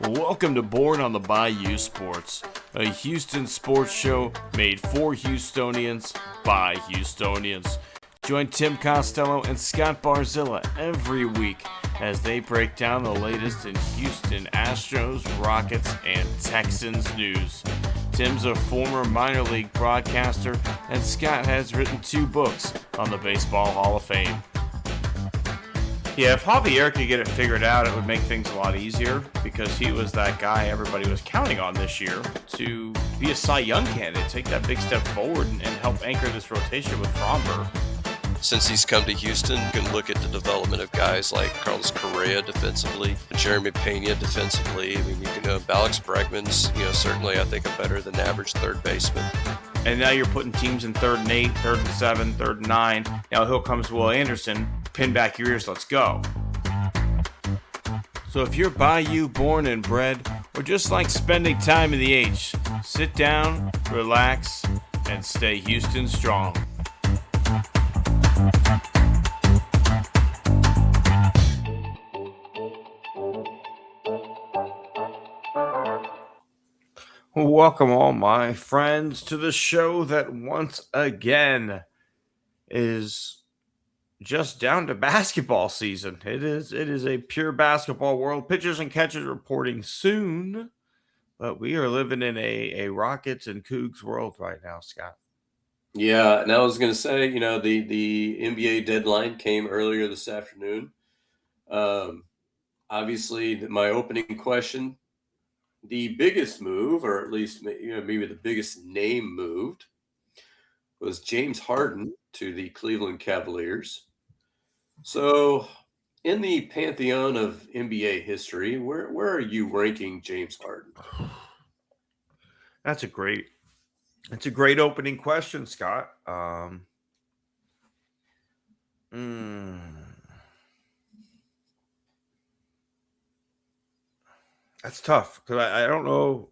Welcome to Born on the Bayou Sports, a Houston sports show made for Houstonians by Houstonians. Join Tim Costello and Scott Barzilla every week as they break down the latest in Houston Astros, Rockets, and Texans news. Tim's a former minor league broadcaster, and Scott has written 2 books on the Baseball Hall of Fame. Yeah, if Javier could get it figured out, it would make things a lot easier because he was that guy everybody was counting on this year to be a Cy Young candidate, take that big step forward and help anchor this rotation with Fromber. Since he's come to Houston, you can look at the development of guys like Carlos Correa defensively, Jeremy Pena defensively. I mean, you can Alex Bregman's, certainly I think a better than average third baseman. And now you're putting teams in 3rd and 8, 3rd and 7, 3rd and 9. Now here comes Will Anderson. Pin back your ears, let's go. So if you're Bayou born and bred, or just like spending time in the H, sit down, relax, and stay Houston strong. Welcome all my friends to the show that once again is just down to basketball season. It is a pure basketball world. Pitchers and catchers reporting soon, but we are living in a Rockets and Cougs world right now, Scott. Yeah, and I was going to say, the NBA deadline came earlier this afternoon. Obviously, my opening question, the biggest move, or at least maybe the biggest name moved, was James Harden to the Cleveland Cavaliers. So, in the pantheon of NBA history, where are you ranking James Harden? That's a great opening question, Scott. That's tough because I don't know.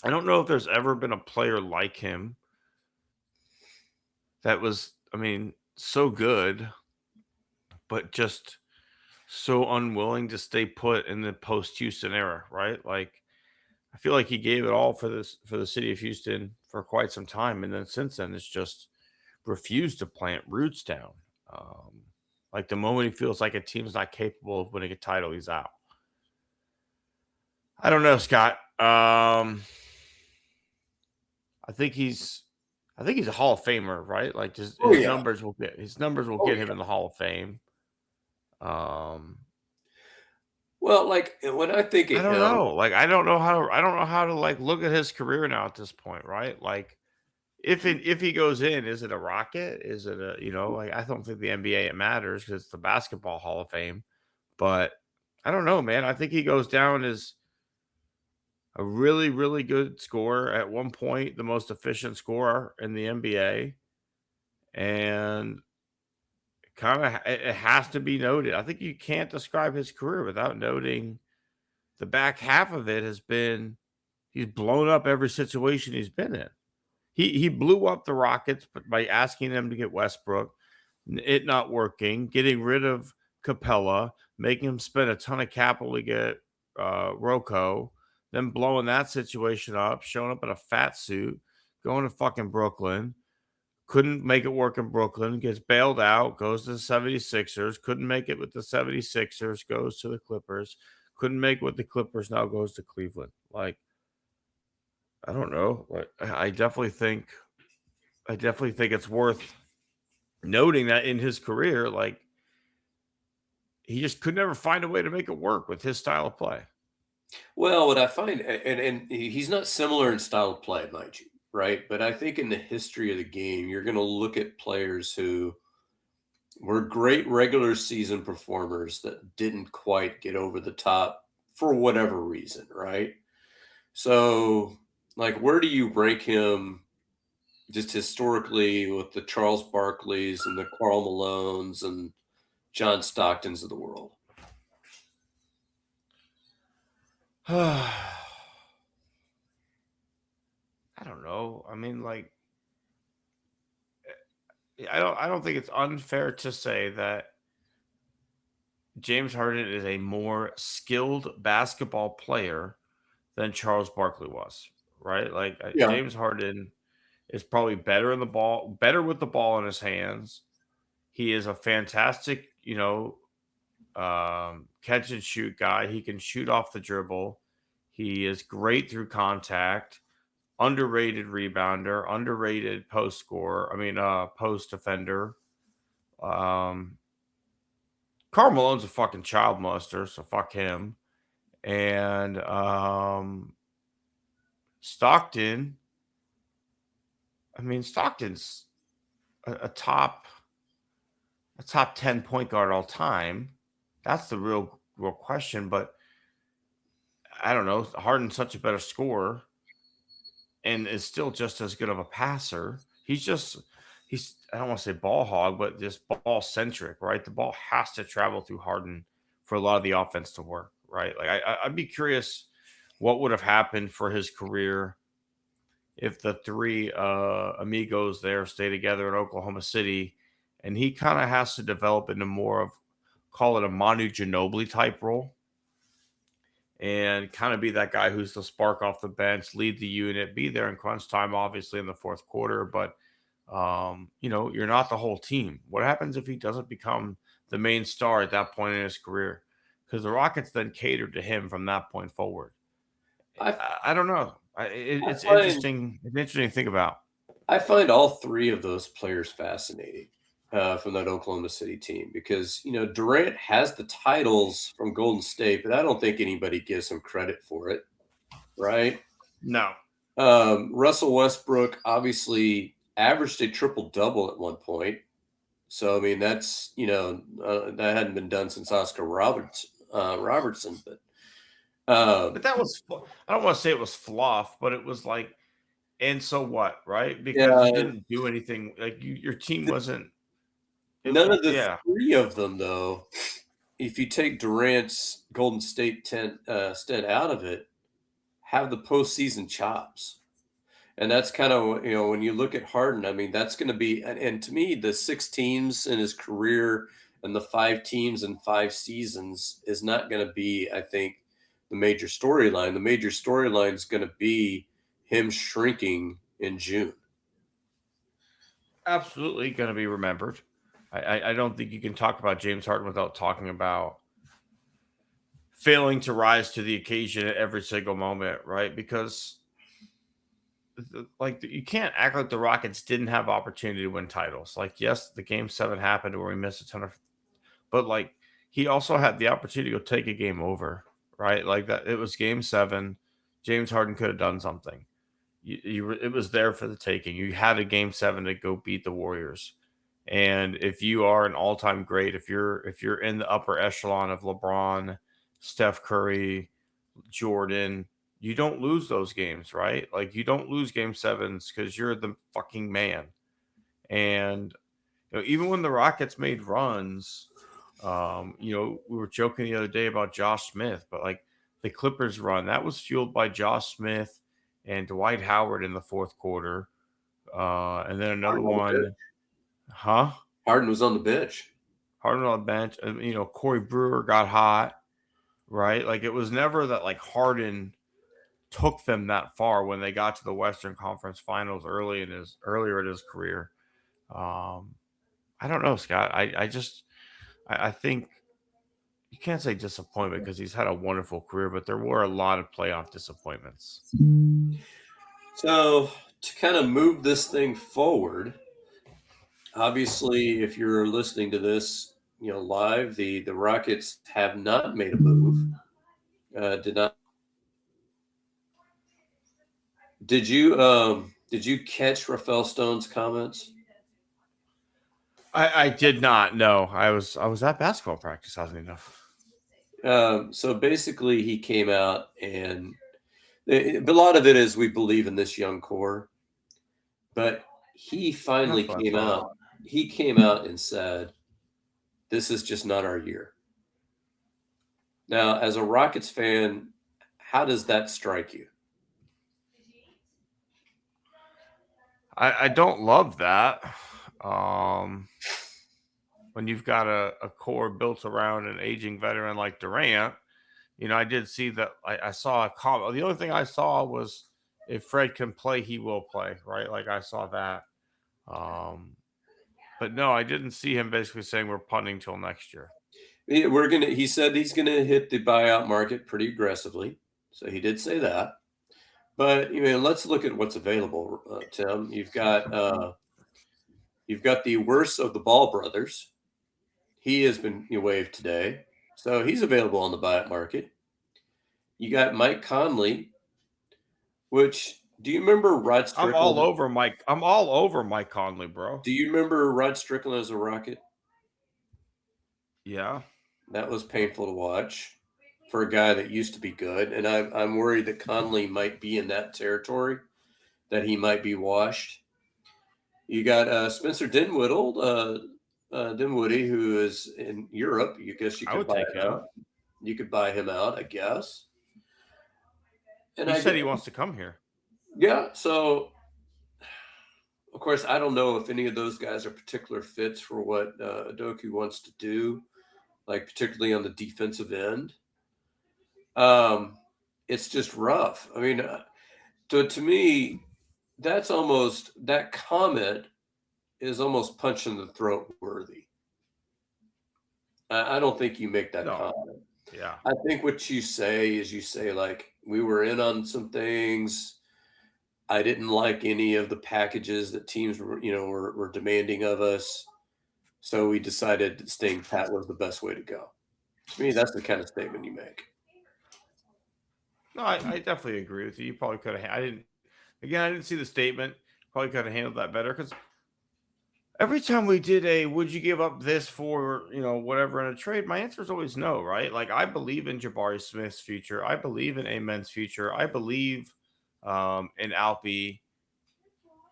I don't know if there's ever been a player like him that was, so good, but just so unwilling to stay put in the post-Houston era, right? Like, I feel like he gave it all for the city of Houston for quite some time, and then since then, it's just refused to plant roots down. Like the moment he feels like a team's not capable of winning a title, he's out. I don't know, Scott. I think he's a Hall of Famer, right? Like his numbers will get him in the Hall of Fame. Well, like when I think of I don't know. Like I don't know how to like look at his career now at this point, right? Like if he goes in, is it a Rocket? Is it a like I don't think the NBA it matters because it's the Basketball Hall of Fame. But I don't know, man. I think he goes down as a really, really good scorer. At one point, the most efficient scorer in the NBA. And it has to be noted. I think you can't describe his career without noting the back half of it has been he's blown up every situation he's been in. He blew up the Rockets by asking them to get Westbrook, it not working, getting rid of Capella, making him spend a ton of capital to get Rocco, then blowing that situation up, showing up in a fat suit, going to fucking Brooklyn. Couldn't make it work in Brooklyn, gets bailed out, goes to the 76ers, couldn't make it with the 76ers, goes to the Clippers, couldn't make it with the Clippers, now goes to Cleveland. Like, I don't know. Like, I definitely think it's worth noting that in his career, like, he just could never find a way to make it work with his style of play. Well, what I find, and he's not similar in style of play, mind you, right? But I think in the history of the game, you're going to look at players who were great regular season performers that didn't quite get over the top for whatever reason, right? So, like, where do you rank him just historically with the Charles Barkleys and the Karl Malones and John Stocktons of the world? I don't know. I mean, like, I don't think it's unfair to say that James Harden is a more skilled basketball player than Charles Barkley was, right? Like Yeah. James Harden is probably better with the ball in his hands. He is a fantastic, catch and shoot guy. He can shoot off the dribble. He is great through contact. Underrated rebounder, underrated post scorer. I mean, post defender. Um, Karl Malone's a fucking child molester, so fuck him. And Stockton. I mean, Stockton's a top 10 point guard all time. That's the real question. But I don't know. Harden's such a better scorer and is still just as good of a passer. He's I don't want to say ball hog, but just ball centric, right? The ball has to travel through Harden for a lot of the offense to work, right? Like I'd be curious what would have happened for his career if the three amigos there stay together in Oklahoma City, and he kind of has to develop into more of call it a Manu Ginobili type role and kind of be that guy who's the spark off the bench, lead the unit, be there in crunch time, obviously in the fourth quarter. But you're not the whole team. What happens if he doesn't become the main star at that point in his career? Because the Rockets then catered to him from that point forward. I, I don't know. I It's find interesting. It's interesting to think about. I find all three of those players fascinating from that Oklahoma City team because Durant has the titles from Golden State, but I don't think anybody gives him credit for it, right? No, Russell Westbrook obviously averaged a triple double at one point, so I mean that's that hadn't been done since Oscar Robertson, but but that was. I don't want to say it was fluff, but it was like, and so what, right? Because you yeah, didn't do anything. Like your team wasn't. none of the Yeah, three of them though. If you take Durant's Golden State stint out of it, have the postseason chops. And that's kind of, when you look at Harden, I mean, that's going to be, and to me, the 6 teams in his career and the 5 teams in 5 seasons is not going to be, I think, the major storyline. The major storyline is going to be him shrinking in June. absolutely going to be remembered. I don't think you can talk about James Harden without talking about failing to rise to the occasion at every single moment, right? Because you can't act like the Rockets didn't have opportunity to win titles. Like, yes, the game seven happened where we missed a ton of, but like he also had the opportunity to go take a game over, right? Like that, it was game seven. James Harden could have done something. It was there for the taking. You had a game seven to go beat the Warriors. And if you are an all-time great, if you're in the upper echelon of LeBron, Steph Curry, Jordan, you don't lose those games, right? Like you don't lose game sevens because you're the fucking man. And even when the Rockets made runs, we were joking the other day about Josh Smith, but like the Clippers run, that was fueled by Josh Smith and Dwight Howard in the fourth quarter. And then another Harden on the bench. one, huh? Harden was on the bench. Harden on the bench. And, Corey Brewer got hot, right? Like it was never that like Harden took them that far when they got to the Western Conference Finals earlier in his career. I don't know, Scott. I think you can't say disappointment because he's had a wonderful career, but there were a lot of playoff disappointments. So to kind of move this thing forward, obviously, if you're listening to this, live, the Rockets have not made a move. Did not. Did you catch Rafael Stone's comments? I did not know. I was at basketball practice, oddly enough. So basically, he came out, and a lot of it is we believe in this young core, but he finally That's what I came thought. out. He came out and said, "This is just not our year." Now, as a Rockets fan, how does that strike you? I don't love that. Um, when you've got a core built around an aging veteran like Durant. I did see that. I saw a comment. The only thing I saw was if Fred can play, he will play, right? Like I saw that. Um, but no, I didn't see him basically saying we're punting till next year. He said he's gonna hit the buyout market pretty aggressively. So he did say that. But let's look at what's available, Tim. You've got the worst of the Ball brothers. He has been waived today, so he's available on the buyout market. You got Mike Conley, which do you remember Rod I'm all Strickland? over Mike. I'm all over Mike Conley, bro. Do you remember Rod Strickland as a Rocket? Yeah. That was painful to watch for a guy that used to be good, and I'm worried that Conley might be in that territory, that he might be washed. You got Spencer Dinwiddie, who is in Europe. You guess you I could would buy take him him. out. You could buy him out, I guess. And He I said get, he wants to come here. yeah. So, of course, I don't know if any of those guys are particular fits for what Adoku wants to do, like particularly on the defensive end. It's just rough. I mean, to me, that comment is almost punch in the throat worthy. I don't think you make that No. comment. Yeah. I think what you say is like, we were in on some things. I didn't like any of the packages that teams were demanding of us. So we decided that staying pat was the best way to go. To me, that's the kind of statement you make. No, I definitely agree with you. You probably could have. I didn't. Again, I didn't see the statement. Probably could have handled that better because every time we did a would you give up this for, whatever in a trade, my answer is always no, right? Like I believe in Jabari Smith's future. I believe in Amen's future. I believe in Alpi.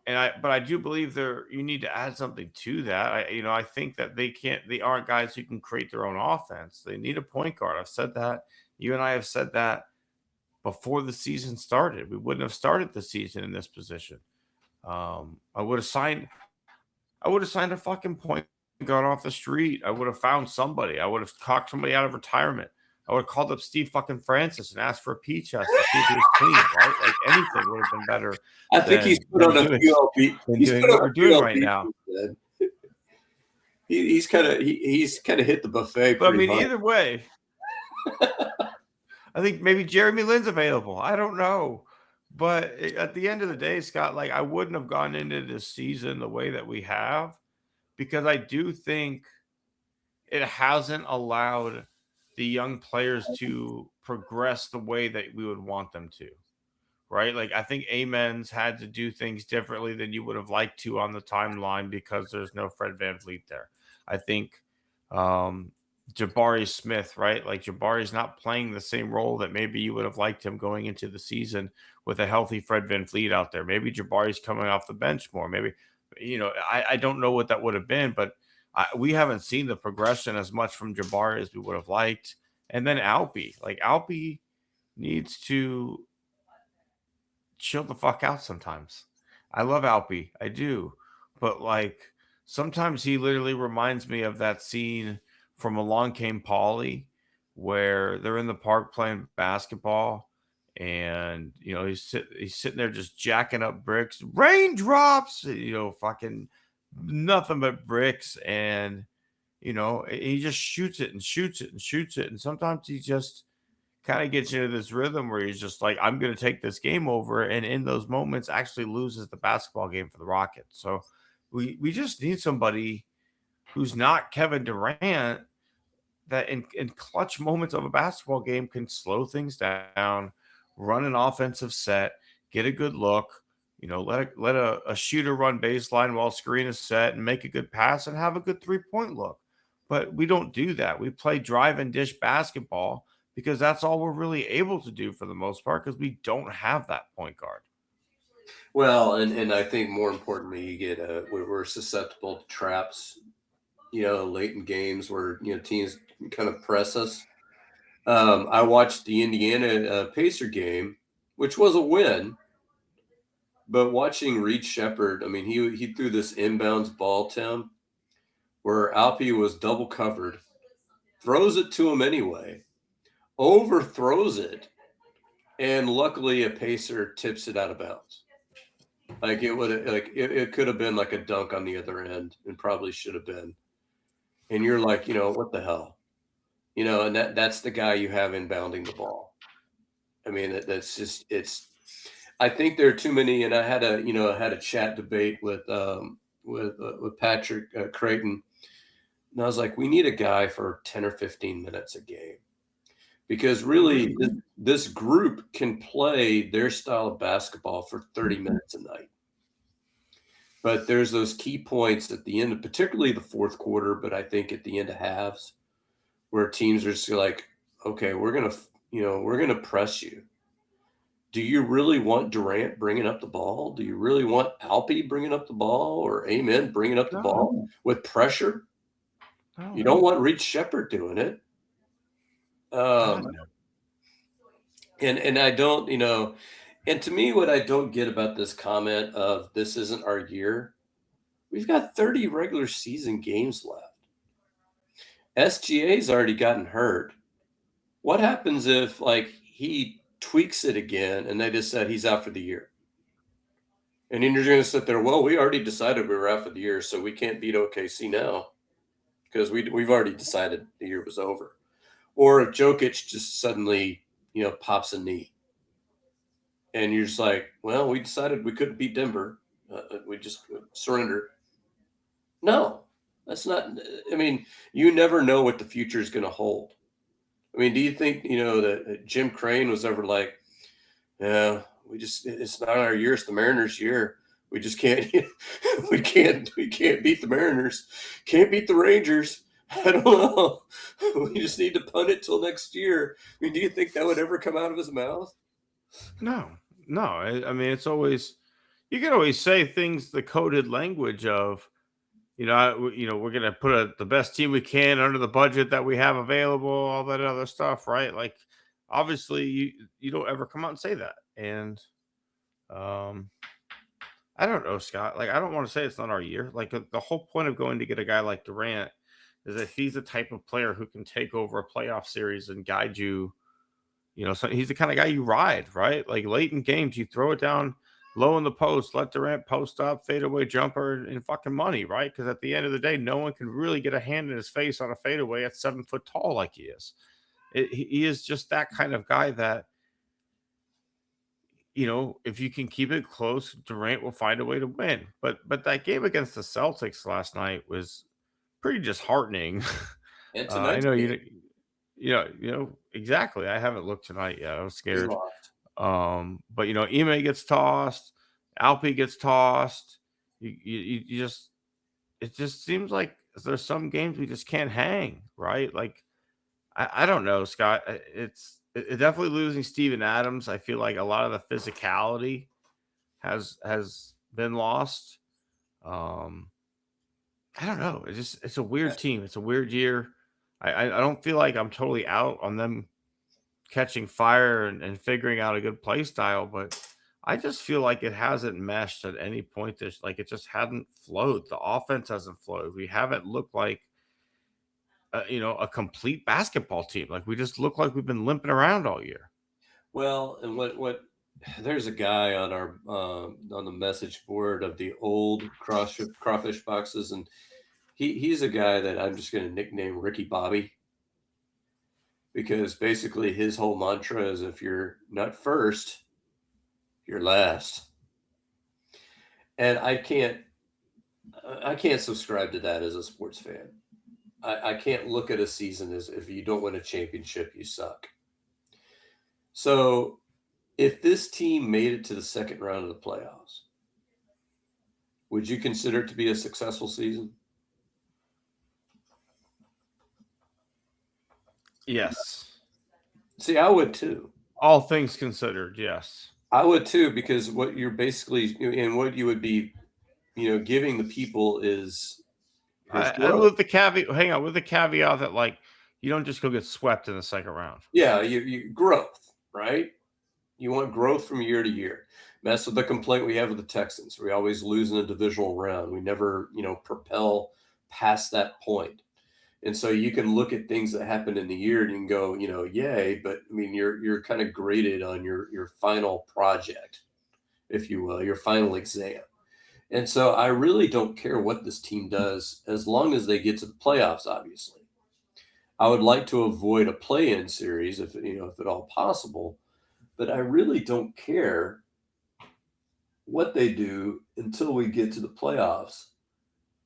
But I do believe you need to add something to that. I think that they aren't guys who can create their own offense. They need a point guard. I've said that. You and I have said that before the season started. We wouldn't have started the season in this position. I would have signed a fucking point guard off the street. I would have found somebody. I would have cocked somebody out of retirement. I would have called up Steve fucking Francis and asked for a pee chest to see if he was clean, right? Like anything would have been better I think he's put on a few LB. than He's doing put what on we're a few doing right LB. now. He's kind of hit the buffet. But I mean, hard. either way, I think maybe Jeremy Lin's available. I don't know. But at the end of the day, Scott, like I wouldn't have gone into this season the way that we have because I do think it hasn't allowed the young players to progress the way that we would want them to. Right? Like I think Amen's had to do things differently than you would have liked to on the timeline because there's no Fred Van Vliet there. I think Jabari Smith, right? Like Jabari's not playing the same role that maybe you would have liked him going into the season with a healthy Fred Van Vliet out there. Maybe Jabari's coming off the bench more. Maybe, I don't know what that would have been, but we haven't seen the progression as much from Jabari as we would have liked. And then Alpi needs to chill the fuck out sometimes. I love Alpi, I do, but like sometimes he literally reminds me of that scene from Along Came Polly where they're in the park playing basketball and he's sitting there just jacking up bricks, raindrops, fucking nothing but bricks, and he just shoots it and shoots it and shoots it, and sometimes he just kind of gets into this rhythm where he's just like, I'm going to take this game over. And in those moments, actually loses the basketball game for the Rockets. So we just need somebody who's not Kevin Durant that in clutch moments of a basketball game can slow things down, run an offensive set, get a good look, let a shooter run baseline while screen is set and make a good pass and have a good 3-point look. But we don't do that. We play drive and dish basketball because that's all we're really able to do for the most part because we don't have that point guard. Well, and I think more importantly, you get we're susceptible to traps, late in games where teams kind of press us. I watched the Indiana Pacer game, which was a win, but watching Reed Shepard, I mean, he threw this inbounds ball, Tim, where Alpi was double covered, throws it to him anyway, overthrows it, and luckily a pacer tips it out of bounds. Like it could have been like a dunk on the other end, and probably should have been. And you're like, what the hell, and that's the guy you have inbounding the ball. I mean, that's just it's. I think there are too many, and I had a chat debate with Patrick Creighton, and I was like, we need a guy for 10 or 15 minutes a game, because really this group can play their style of basketball for 30 minutes a night. But there's those key points at the end of particularly the fourth quarter, but I think at the end of halves where teams are just like, okay, we're going to press you. Do you really want Durant bringing up the ball? Do you really want Alpi bringing up the ball, or Amen bringing up the ball with pressure? No. You don't want Reed Shepherd doing it. And I don't, and to me, what I don't get about this comment of this isn't our year, we've got 30 regular season games left. SGA's already gotten hurt. What happens if he tweaks it again and they just said he's out for the year? And then you're going to sit there, well, we already decided we were out for the year, so we can't beat OKC now because we've already decided the year was over. Or if Jokic just suddenly, pops a knee. And you're just like, well, we decided we couldn't beat Denver. We just surrendered. No, that's not. I mean, you never know what the future is going to hold. I mean, do you think, that Jim Crane was ever like, yeah, it's not our year. It's the Mariners' year. We just can't, we can't beat the Mariners. Can't beat the Rangers. I don't know. We just need to punt it till next year. I mean, do you think that would ever come out of his mouth? No. I mean, it's always, you can always say things, the coded language of, we're going to put the best team we can under the budget that we have available, all that other stuff, right? Like, obviously, you don't ever come out and say that. And I don't know, Scott. Like, I don't want to say it's not our year. Like, the whole point of going to get a guy like Durant is that he's the type of player who can take over a playoff series and guide you. So he's the kind of guy you ride, right? Like late in games, you throw it down low in the post, let Durant post up, fadeaway jumper, and fucking money, right? Because at the end of the day, no one can really get a hand in his face on a fadeaway at 7 foot tall like he is. He is just that kind of guy that, if you can keep it close, Durant will find a way to win. But that game against the Celtics last night was pretty disheartening. And I know exactly. I haven't looked tonight yet. I was scared. But Ime gets tossed, Alpi gets tossed. You just, it just seems like there's some games we just can't hang, right? Like I don't know, Scott. It definitely losing Steven Adams. I feel like a lot of the physicality has been lost. I don't know. It's a weird team. It's a weird year. I don't feel like I'm totally out on them catching fire and figuring out a good play style, but I just feel like it hasn't meshed at any point. There's like it just hadn't flowed. The offense hasn't flowed. We haven't looked like a complete basketball team. Like we just look like we've been limping around all year. Well, and what there's a guy on our on the message board of the old crawfish boxes, and he's a guy that I'm just going to nickname Ricky Bobby, because basically his whole mantra is if you're not first, you're last. And I can't subscribe to that as a sports fan. I can't look at a season as if you don't win a championship, you suck. So if this team made it to the second round of the playoffs, would you consider it to be a successful season? Yes. See, I would too. All things considered, yes. I would too, because what you're basically, and what you would be, giving the people is with the caveat. Hang on, with the caveat that like you don't just go get swept in the second round. Yeah, you growth, right? You want growth from year to year. That's the complaint we have with the Texans. We always lose in a divisional round. We never, propel past that point. And so you can look at things that happened in the year and you can go, yay, but I mean, you're kind of graded on your final project, if you will, your final exam. And so I really don't care what this team does as long as they get to the playoffs, obviously. I would like to avoid a play-in series if at all possible, but I really don't care what they do until we get to the playoffs.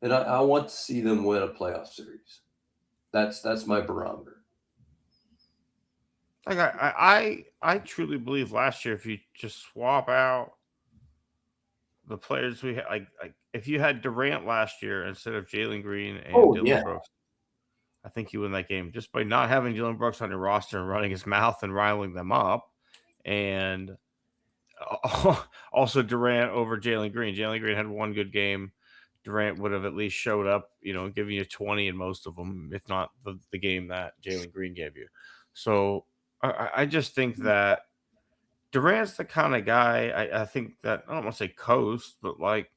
And I want to see them win a playoff series. That's my barometer. Like I truly believe last year, if you just swap out the players we had, like if you had Durant last year instead of Jalen Green and Oh, Dylan yeah. Brooks, I think you win that game just by not having Dylan Brooks on your roster and running his mouth and riling them up, and also Durant over Jalen Green. Jalen Green had one good game. Durant would have at least showed up, giving you 20 in most of them, if not the game that Jalen Green gave you. So I just think that Durant's the kind of guy I think that I don't want to say coast, but like,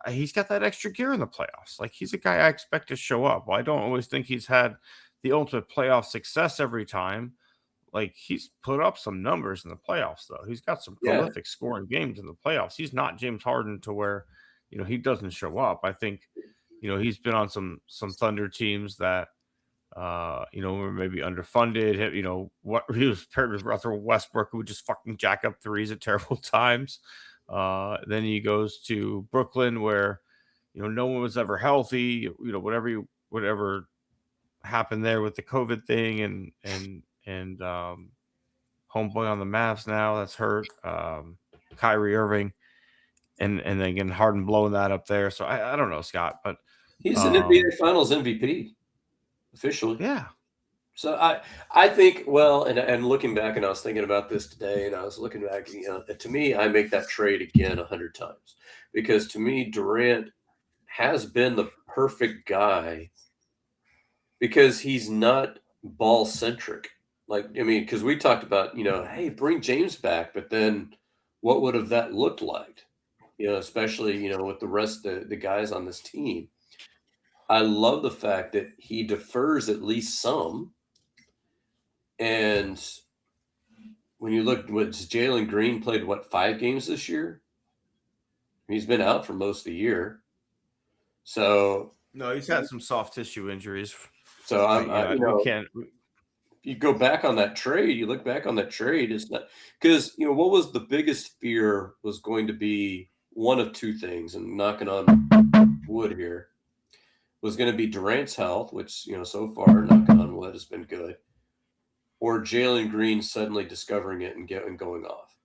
he's got that extra gear in the playoffs. Like he's a guy I expect to show up. Well, I don't always think he's had the ultimate playoff success every time. Like he's put up some numbers in the playoffs, though. He's got some Yeah. prolific scoring games in the playoffs. He's not James Harden to where, he doesn't show up. I think, he's been on some Thunder teams that were maybe underfunded. What he was paired with Russell Westbrook, who would just fucking jack up threes at terrible times. Then he goes to Brooklyn, where no one was ever healthy. Whatever happened there with the COVID thing, and homeboy on the Mavs now that's hurt, Kyrie Irving, and then again Harden blowing that up there. So I don't know, Scott, but He's an NBA Finals MVP officially. yeah. So I think, well, and looking back, and I was thinking about this today, and I was looking back, to me, I make that trade again 100 times, because to me, Durant has been the perfect guy because he's not ball centric. Like, I mean, because we talked about, hey, bring James back, but then what would have that looked like? Especially, with the rest of the guys on this team. I love the fact that he defers at least some. And when you look, Jalen Green played, 5 games this year? He's been out for most of the year. So No, he's had some soft tissue injuries. So we can't. You go back on that trade. You look back on that trade. It's not because what was the biggest fear was going to be one of two things. And knocking on wood here was going to be Durant's health, which so far, knocking on wood, has been good, or Jalen Green suddenly discovering it and going off.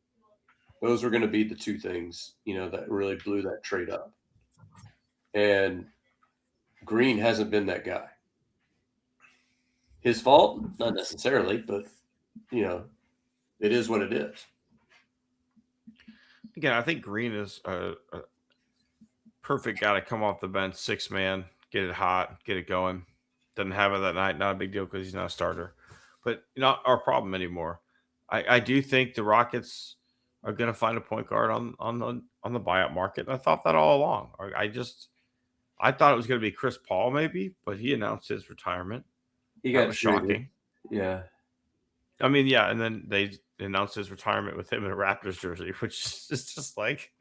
Those were going to be the two things that really blew that trade up. And Green hasn't been that guy. His fault? Not necessarily, but, it is what it is. Again, I think Green is a perfect guy to come off the bench, 6-man, get it hot, get it going. Doesn't have it that night, not a big deal because he's not a starter. But not our problem anymore. I do think the Rockets are going to find a point guard on the buyout market. And I thought that all along. I thought it was going to be Chris Paul maybe, but he announced his retirement. That was shocking. Yeah. I mean, yeah, and then they announced his retirement with him in a Raptors jersey, which is just like,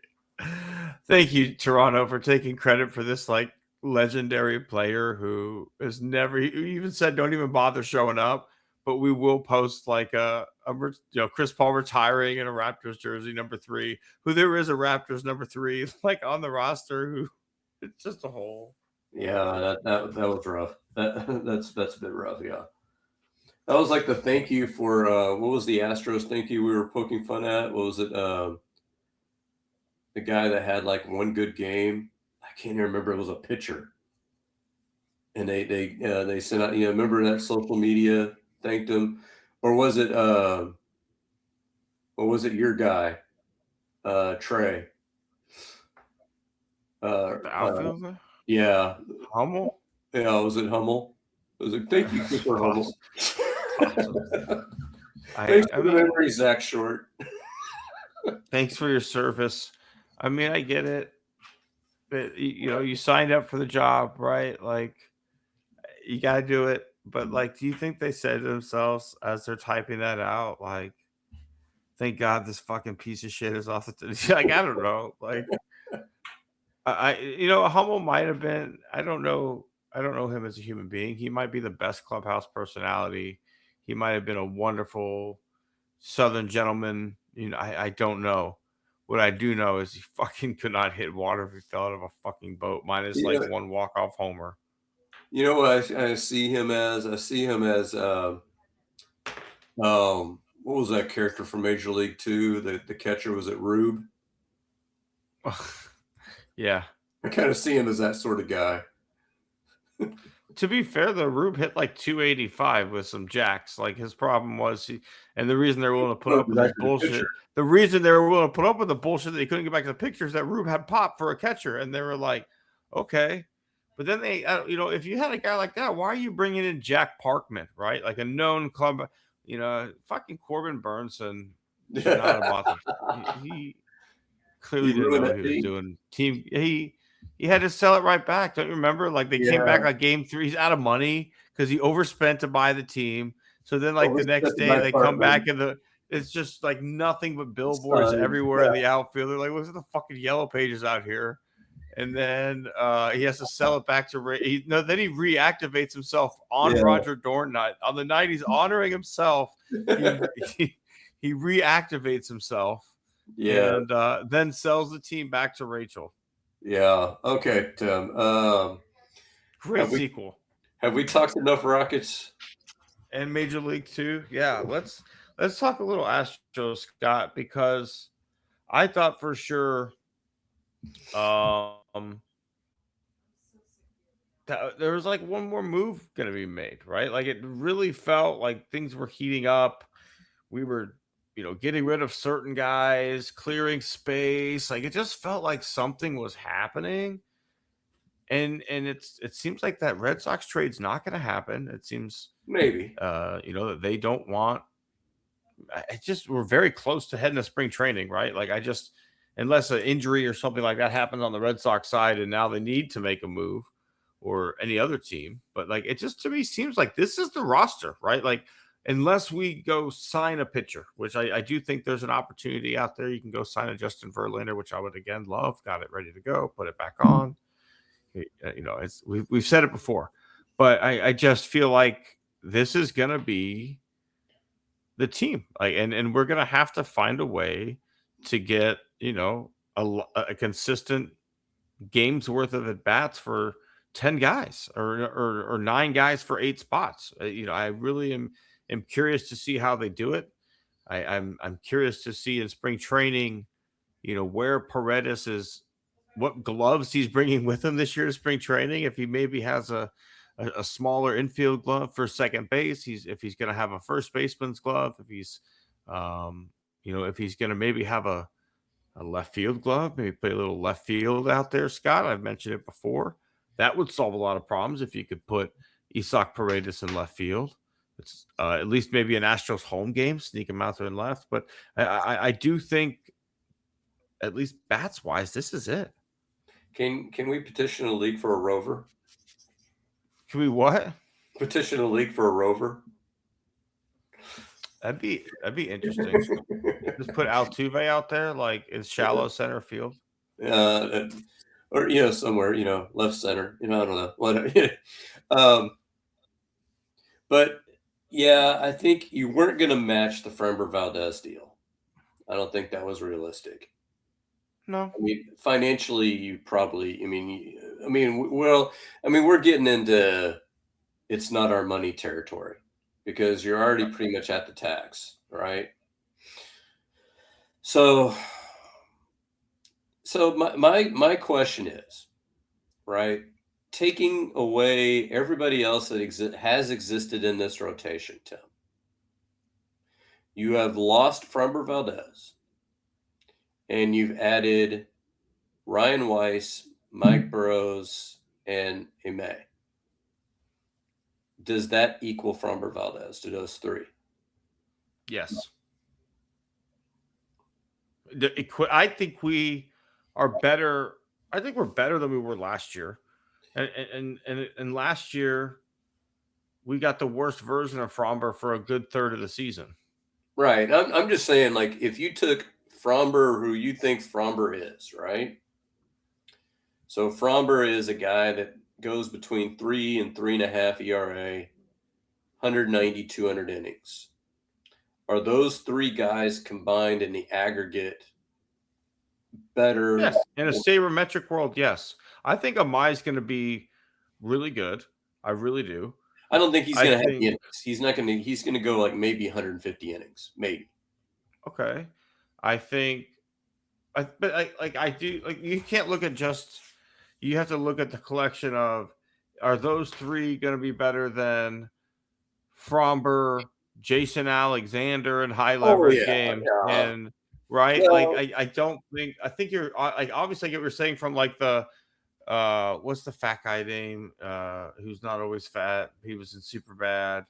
thank you, Toronto, for taking credit for this like legendary player who has never even said don't even bother showing up, but we will post like a Chris Paul retiring in a Raptors jersey number 3, who there is a Raptors number 3 like on the roster, who it's just a whole. Yeah, that was rough. That's a bit rough. Yeah, that was like the thank you for what was the Astros thank you we were poking fun at? What was it? The guy that had like one good game. I can't even remember. It was a pitcher, and they sent out. Remember that social media thanked him, or was it? What was it? Your guy, Trey. The outfielder? Yeah. Hummel? Yeah, was it Hummel? It was like, thank you, Mr. Hummel. Thanks for the memory, Zach Short. Thanks for your service. I mean, I get it. But you signed up for the job, right? Like you got to do it. But like, do you think they said to themselves as they're typing that out, like, thank God this fucking piece of shit is off the like, I don't know. Like, Hummel might have been. I don't know. I don't know him as a human being. He might be the best clubhouse personality. He might have been a wonderful Southern gentleman. I don't know. What I do know is he fucking could not hit water if he fell out of a fucking boat, minus like Yeah. one walk off homer. You know what I see him as? I see him as what was that character from Major League Two? The catcher, was it Rube? Yeah. I kind of see him as that sort of guy. To be fair, though, Rube hit like 285 with some jacks. Like his problem was and the reason they were willing to put up with this bullshit. The reason they were willing to put up with the bullshit that they couldn't get back to the picture is that Rube had pop for a catcher, and they were like, okay. But then they, if you had a guy like that, why are you bringing in Jack Parkman, right? Like a known club, fucking Corbin Burnson should not have bought the. He clearly didn't know what he was doing. He had to sell it right back. Don't you remember? Like they came back like game 3. He's out of money because he overspent to buy the team. So then, like the next day, they come back and it's just like nothing but billboards everywhere in the outfield. They're like, "What's the fucking Yellow Pages out here?" And then he has to sell it back to Ray. Then he reactivates himself on Roger Dorn night. On the night he's honoring himself, he reactivates himself. Yeah. And then sells the team back to Rachel. Yeah. Okay, Tim. Great sequel. Have we talked enough Rockets? And Major League 2? Yeah. Let's talk a little Astros, Scott, because I thought for sure there was like one more move going to be made, right? Like it really felt like things were heating up. We were getting rid of certain guys, clearing space. Like it just felt like something was happening. And it seems like that Red Sox trade's not going to happen. It seems maybe that they don't want. We're very close to heading to spring training, right? Like unless an injury or something like that happens on the Red Sox side, and now they need to make a move, or any other team. But like it just to me seems like this is the roster, right? Like unless we go sign a pitcher, which I do think there's an opportunity out there. You can go sign a Justin Verlander, which I would again love. Got it ready to go. Put it back on. We've said it before, but I just feel like this is gonna be the team. Like, and we're gonna have to find a way to get a consistent game's worth of at bats for 10 guys or 9 guys for 8 spots. I really am curious to see how they do it. I'm curious to see in spring training, where Paredes is, what gloves he's bringing with him this year to spring training. If he maybe has a smaller infield glove for second base, if he's going to have a first baseman's glove, if he's if he's going to maybe have a left field glove, maybe play a little left field out there, Scott. I've mentioned it before. That would solve a lot of problems if you could put Isaac Paredes in left field. It's at least maybe an Astros home game, sneak him out there in left. But I do think, at least bats wise, this is it. Can we petition a league for a rover? Can we what? Petition a league for a rover? That'd be interesting. Just put Altuve out there, like in shallow center field. Or somewhere, left center. I don't know. Whatever. But yeah, I think you weren't going to match the Framber Valdez deal. I don't think that was realistic. No. I mean, financially, you probably. We're getting into it's not our money territory because you're already pretty much at the tax, right? So my question is, right, taking away everybody else that has existed in this rotation, Tim, you have lost Framber Valdez, and you've added Ryan Weiss, Mike Burrows, and Ime. Does that equal Framber Valdez to those 3? Yes. I think we are better I think we're better than we were last year, and last year we got the worst version of Fromber for a good third of the season. Right. I'm just saying, like, if you took Fromber, who you think Fromber is, right? So Fromber is a guy that goes between 3 and 3.5 ERA, 190, 200 innings. Are those three guys combined in the aggregate better? Yes, in a sabermetric world, yes. I think Amai's going to be really good. I really do. I don't think he's I going to have think the innings. He's not going to. He's going to go like maybe 150 innings, maybe. okay. I think, I do like you can't look at just. You have to look at the collection of are those three going to be better than Fromber, Jason Alexander in high Oh leverage yeah, games, yeah. and right? Like Well, I don't think I think you're like obviously like you were saying from like the what's the fat guy name who's not always fat, he was in super bad,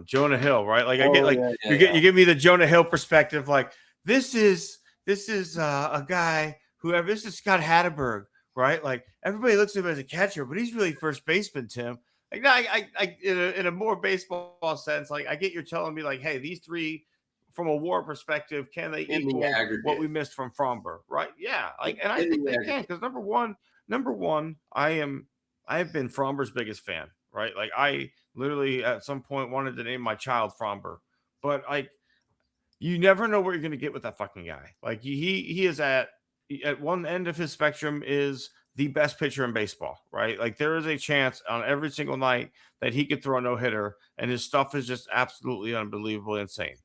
Jonah Hill, right? Like I get oh like yeah, yeah, you yeah. give me the Jonah Hill perspective, like this is a guy whoever this is Scott Hatterberg, right? Like everybody looks at him as a catcher, but he's really first baseman, Tim. Like no, I in a more baseball sense, like I get you're telling me like, hey, these three from a WAR perspective, can they In the equal what we aggregate, missed from Fromber? Right? Yeah. Like, and I in think the they can aggregate. because number one, I have been Fromber's biggest fan. Right? Like I literally at some point wanted to name my child Fromber, but like you never know what you're going to get with that fucking guy. Like he is at one end of his spectrum is the best pitcher in baseball, right? Like there is a chance on every single night that he could throw a no hitter, and his stuff is just absolutely unbelievably insane.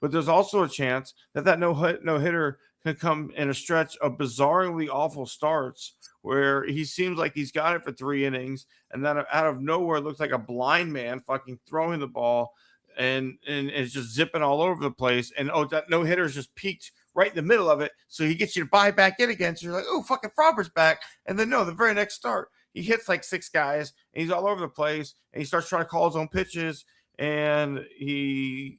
But there's also a chance that no hitter can come in a stretch of bizarrely awful starts where he seems like he's got it for 3 innings, and then out of nowhere looks like a blind man fucking throwing the ball and it's just zipping all over the place. And oh, that no hitter's just peaked right in the middle of it, so he gets you to buy back in again. So you're like, oh, fucking Fromber's back. And then no, the very next start, he hits like 6 guys and he's all over the place and he starts trying to call his own pitches and he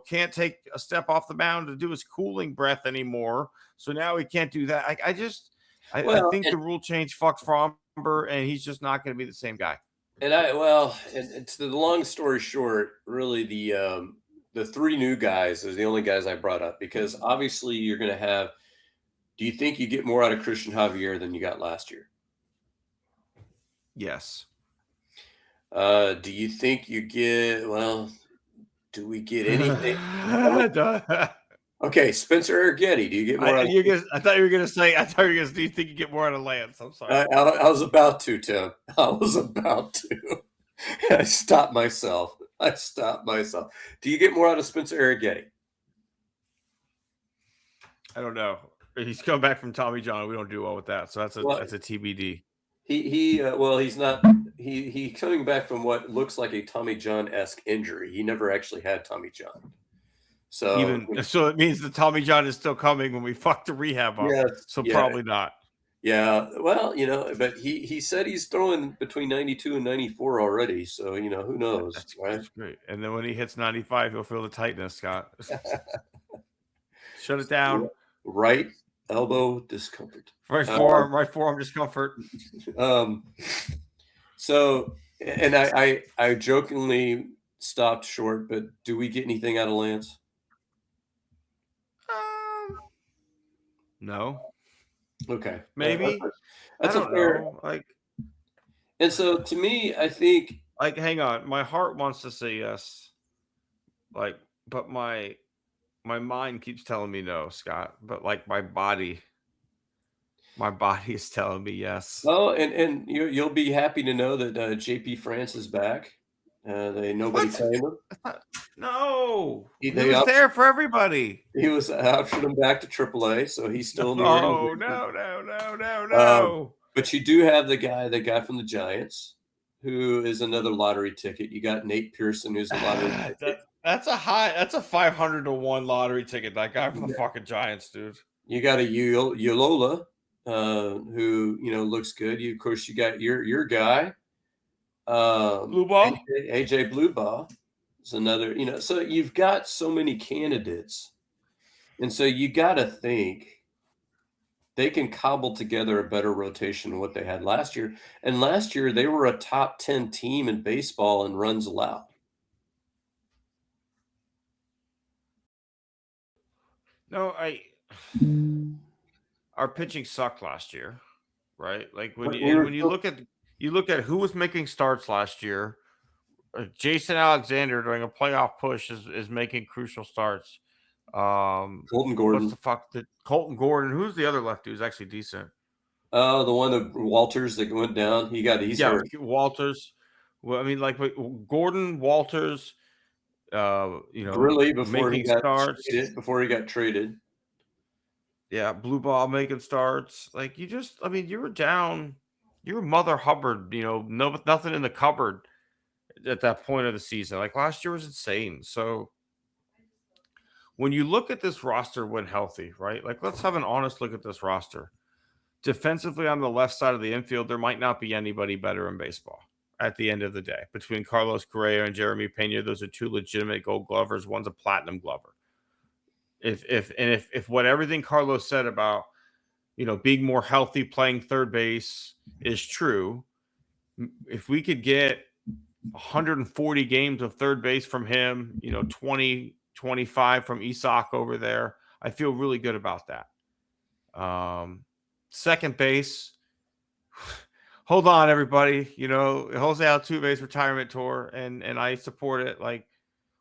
can't take a step off the mound to do his cooling breath anymore. So now he can't do that. I Well, think the rule change fucks Fromber and he's just not going to be the same guy. and to the long story short, really the three new guys is the only guys I brought up because obviously you're going to have. Do you think you get more out of Christian Javier than you got last year? Yes. Do you think you get? Well, do we get anything? Okay, Spencer Arrighetti. Do you get more out of? I thought you were gonna say. I thought you were gonna. Do you think you get more out of Lance? I'm sorry. I was about to, Tim. I was about to. I stopped myself. Do you get more out of Spencer Arrighetti? I don't know. He's coming back from Tommy John. We don't do well with that, so that's a TBD. He's not. He coming back from what looks like a Tommy John-esque injury. He never actually had Tommy John. So So it means the Tommy John is still coming when we fuck the rehab up. yes, So yeah, probably not. yeah. Well, but he said he's throwing between 92 and 94 already. So who knows, right? That's great. And then when he hits 95, he'll feel the tightness, Scott. Shut it down. Right elbow discomfort. Right forearm discomfort. So, and I jokingly stopped short, but do we get anything out of Lance? No. Okay, Maybe. that's I a don't fair. know. Like, And so to me, I think hang on. My heart wants to say yes. Like, but my mind keeps telling me no, Scott. But like my body is telling me yes. oh, and you'll be happy to know that JP France is back. Nobody What? claimed him. No, He- he they was up- there for everybody. He was optioned him back to AAA, so he's still in the Oh organization. no. But you do have the guy from the Giants, who is another lottery ticket. You got Nate Pearson, who's a lottery ticket. That's a 500 to 1 lottery ticket. That guy from the fucking Giants, dude. You got a Yolola, who looks good. Of course, you got your guy, Blue ball. AJ Bluebaugh is another. So you've got so many candidates, and so you got to think they can cobble together a better rotation than what they had last year. And last year, they were a top 10 team in baseball in runs allowed. No, our pitching sucked last year, right? Like when We were when still you look at who was making starts last year, Jason Alexander during a playoff push is making crucial starts. Colton What's Gordon. the fuck? Colton Gordon. Who's the other lefty who's actually decent? The one of Walters that went down. He's Yeah, hurt. Walters. Well, I mean, like Gordon, Walters. Grilly Making starts. before he got traded. Yeah, blue ball making starts. Like I mean, you were down. You were Mother Hubbard. No, nothing in the cupboard at that point of the season. Like last year was insane. So when you look at this roster when healthy, right? Like let's have an honest look at this roster. Defensively on the left side of the infield, there might not be anybody better in baseball at the end of the day. Between Carlos Correa and Jeremy Pena, those are two legitimate gold glovers. One's a platinum glover. If what everything Carlos said about being more healthy playing third base is true, if we could get 140 games of third base from him, 20, 25 from Isak over there, I feel really good about that. Second base, hold on, everybody. Jose Altuve's retirement tour, and I support it. Like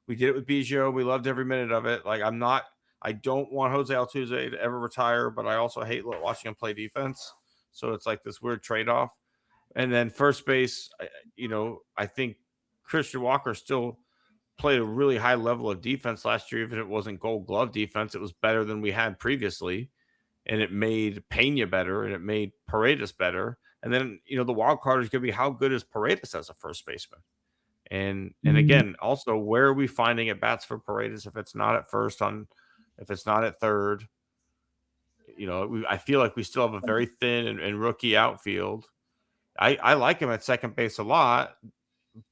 we did it with Biggio, we loved every minute of it. Like I don't want Jose Altuve to ever retire, but I also hate watching him play defense. So it's like this weird trade off. And then first base, I think Christian Walker still played a really high level of defense last year. Even if it wasn't Gold Glove defense, it was better than we had previously, and it made Pena better, and it made Paredes better. And then the wild card is going to be how good is Paredes as a first baseman. And again, also where are we finding at bats for Paredes if it's not at first if it's not at third? I feel like we still have a very thin and rookie outfield. I like him at second base a lot,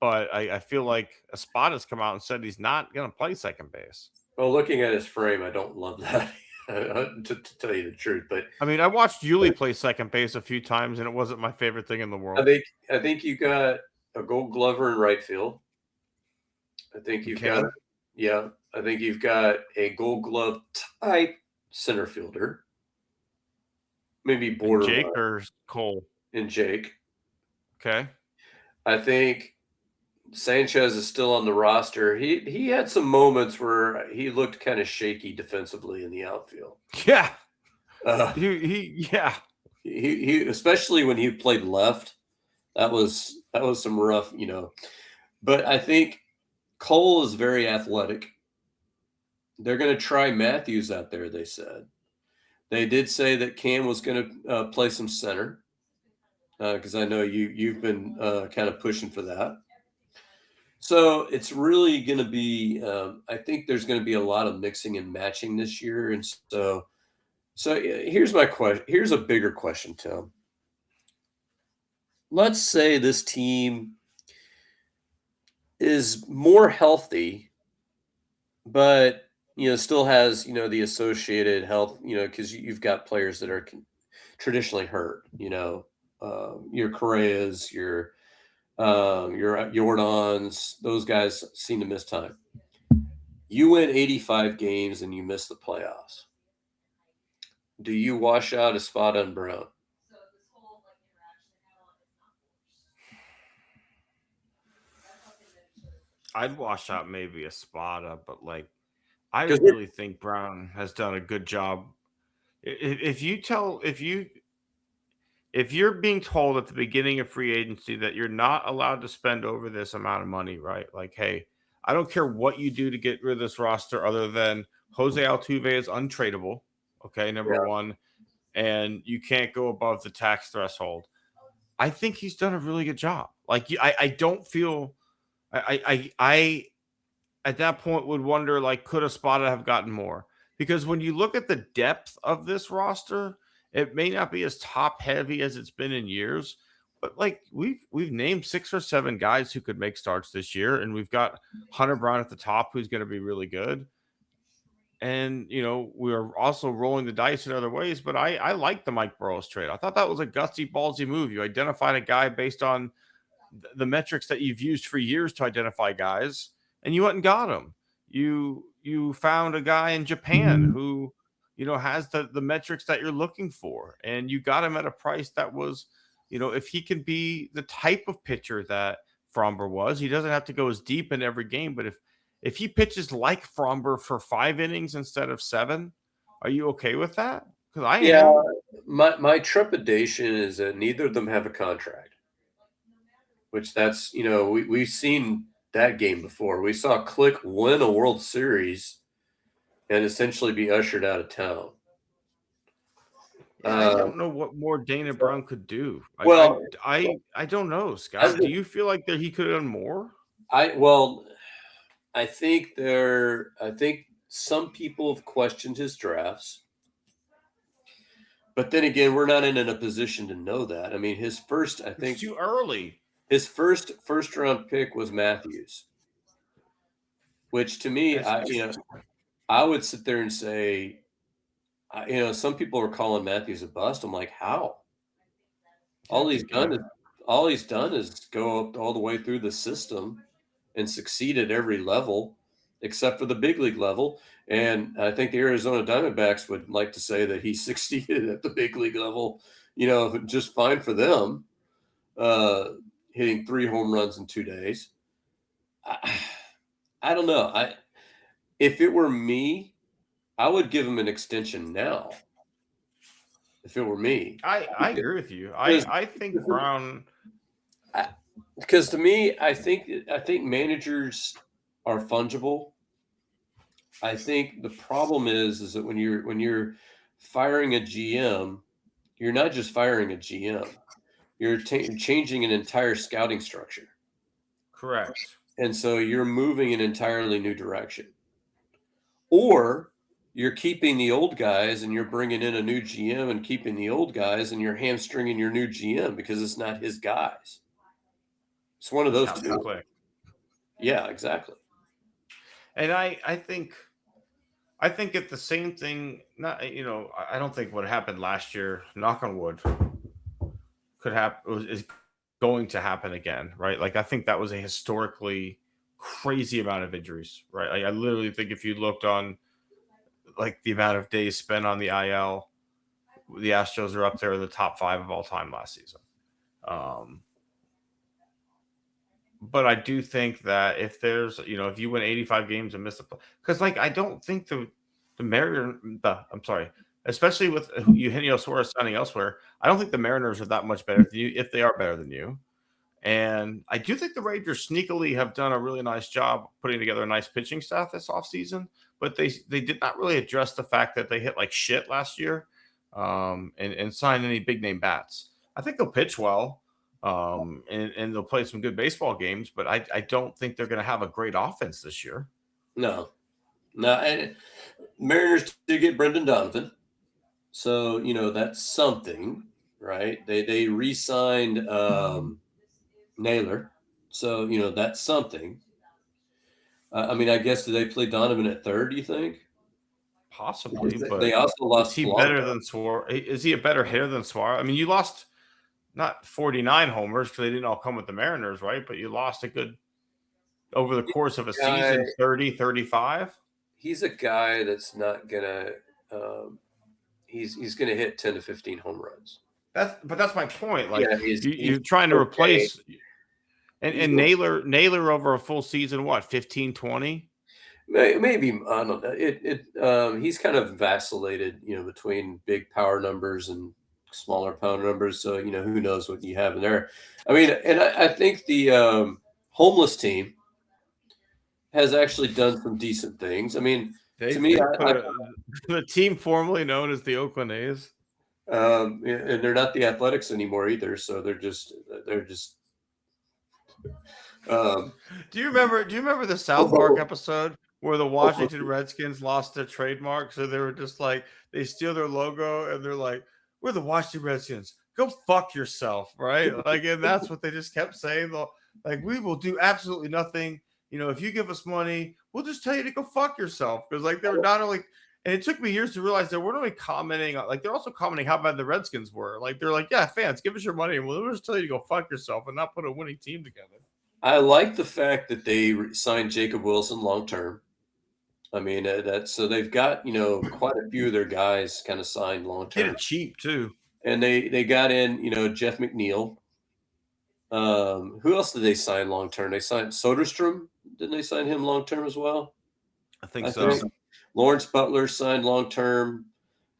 but I feel like Espada's come out and said he's not going to play second base. Well, looking at his frame, I don't love that to tell you the truth. But I mean, I watched Yuli play second base a few times, and it wasn't my favorite thing in the I world. think I think you got a Gold Glover in right field. I think you've got I think you've got a Gold Glove type center fielder, maybe And Jake borderline or Cole? in Jake. Okay. I think Sanchez is still on the roster. He had some moments where he looked kind of shaky defensively in the outfield. Yeah. Uh, Yeah. he especially when he played left, that was some rough, But I think Cole is very athletic. They're going to try Matthews out there, they said. They did say that Cam was going to play some center because I know you've been kind of pushing for that. So it's really going to be. I think there's going to be a lot of mixing and matching this year, and so here's my question. Here's a bigger question, Tim. Let's say this team is more healthy, but still has the associated health, because you've got players that are traditionally hurt. Your Correas, your Jordans, those guys seem to miss time. You win 85 games and you miss the playoffs. Do you wash out Espada and Brown? I'd wash out maybe Espada, but I really think Brown has done a good job. If you're being told at the beginning of free agency that you're not allowed to spend over this amount of money, right? Like, hey, I don't care what you do to get rid of this roster other than Jose Altuve is untradeable. Okay, number one, and you can't go above the tax threshold. I think he's done a really good job. Like, I don't feel I at that point would wonder, like, could Espada have gotten more? Because when you look at the depth of this roster, it may not be as top heavy as it's been in years, but like we've named 6 or 7 guys who could make starts this year, and we've got Hunter Brown at the top who's going to be really good. And we are also rolling the dice in other ways. But I like the Mike Burrows trade. I thought that was a gutsy, ballsy move. You identified a guy based on the metrics that you've used for years to identify guys, and you went and got him. You found a guy in Japan who has the metrics that you're looking for, and you got him at a price that was, if he can be the type of pitcher that Fromber was, he doesn't have to go as deep in every game. But if he pitches like Fromber for 5 innings instead of 7, are you okay with that? Because I Yeah, am. my trepidation is that neither of them have a contract, which that's we've seen that game before. We saw Click win a World Series and essentially be ushered out of town. Yeah, I don't know what more Dana Brown could do. Like, Well, I don't know, Scott. Do you feel like that he could have done more? I think some people have questioned his drafts. But then again, we're not in a position to know that. I mean, It's too early. His first round pick was Matthews, which to me, I would sit there and say, some people are calling Matthews a bust. I'm like, how? All he's done is go up all the way through the system and succeed at every level, except for the big league level. And I think the Arizona Diamondbacks would like to say that he succeeded at the big league level, just fine for them, hitting 3 home runs in 2 days. I don't know. If it were me, I would give him an extension now. If it were me, I agree with you. I think Brown, because to me, I think managers are fungible. I think the problem is that when you're firing a GM, you're not just firing a GM. You're changing an entire scouting structure. correct. And so you're moving an entirely new direction. Or you're keeping the old guys and you're bringing in a new GM and keeping the old guys and you're hamstringing your new GM because it's not his guys. It's one of those two. Click. Yeah, exactly. And I think if the same thing, not I don't think what happened last year, knock on wood, could happen is going to happen again, right? Like I think that was a historically crazy amount of injuries, right? Like, I literally think if you looked on like the amount of days spent on the IL, the Astros are up there in the top 5 of all time last season. But I do think that if there's, if you win 85 games and miss the, because like I don't think I'm sorry, especially with Eugenio Suarez signing elsewhere, I don't think the Mariners are that much better than you if they are better than you. And I do think the Rangers sneakily have done a really nice job putting together a nice pitching staff this offseason, but they did not really address the fact that they hit like shit last year, and sign any big name bats. I think they'll pitch well, and they'll play some good baseball games, but I don't think they're going to have a great offense this year. No. And Mariners did get Brendan Donovan, so that's something, right? They re-signed Naylor, so that's something. I mean, I guess do they play Donovan at third? Do you think? Possibly, but they also lost. Is he better than Suarez? Is he a better hitter than Suarez? I mean, you lost not 49 homers because they didn't all come with the Mariners, right? But you lost a good over the course of a season, 30, 35. He's a guy that's not gonna. He's gonna hit 10 to 15 home runs. That's my point. Like you're trying to replace. And Naylor over a full season, what, 15, 20? Maybe, I don't know. He's kind of vacillated, between big power numbers and smaller power numbers. So, who knows what you have in there. I mean, and I think the homeless team has actually done some decent things. I mean, to me, the team formerly known as the Oakland A's. And they're not the Athletics anymore either. So they're just do you remember the South Park episode where the Washington Redskins lost their trademark? So they were just like, they steal their logo and they're like, we're the Washington Redskins, go fuck yourself, right? Like, and that's what they just kept saying. Like, we will do absolutely nothing if you give us money, we'll just tell you to go fuck yourself. Because like they were not only, and it took me years to realize they weren't only commenting, like they're also commenting how bad the Redskins were. Like they're like, yeah, fans, give us your money, and we'll just tell you to go fuck yourself and not put a winning team together. I like the fact that they signed Jacob Wilson long term. I mean, so they've got quite a few of their guys kind of signed long Get term, it cheap too. and they got in Jeff McNeil. Who else did they sign long term? They signed Soderstrom. Didn't they sign him long term as well? I think so. Lawrence Butler signed long term.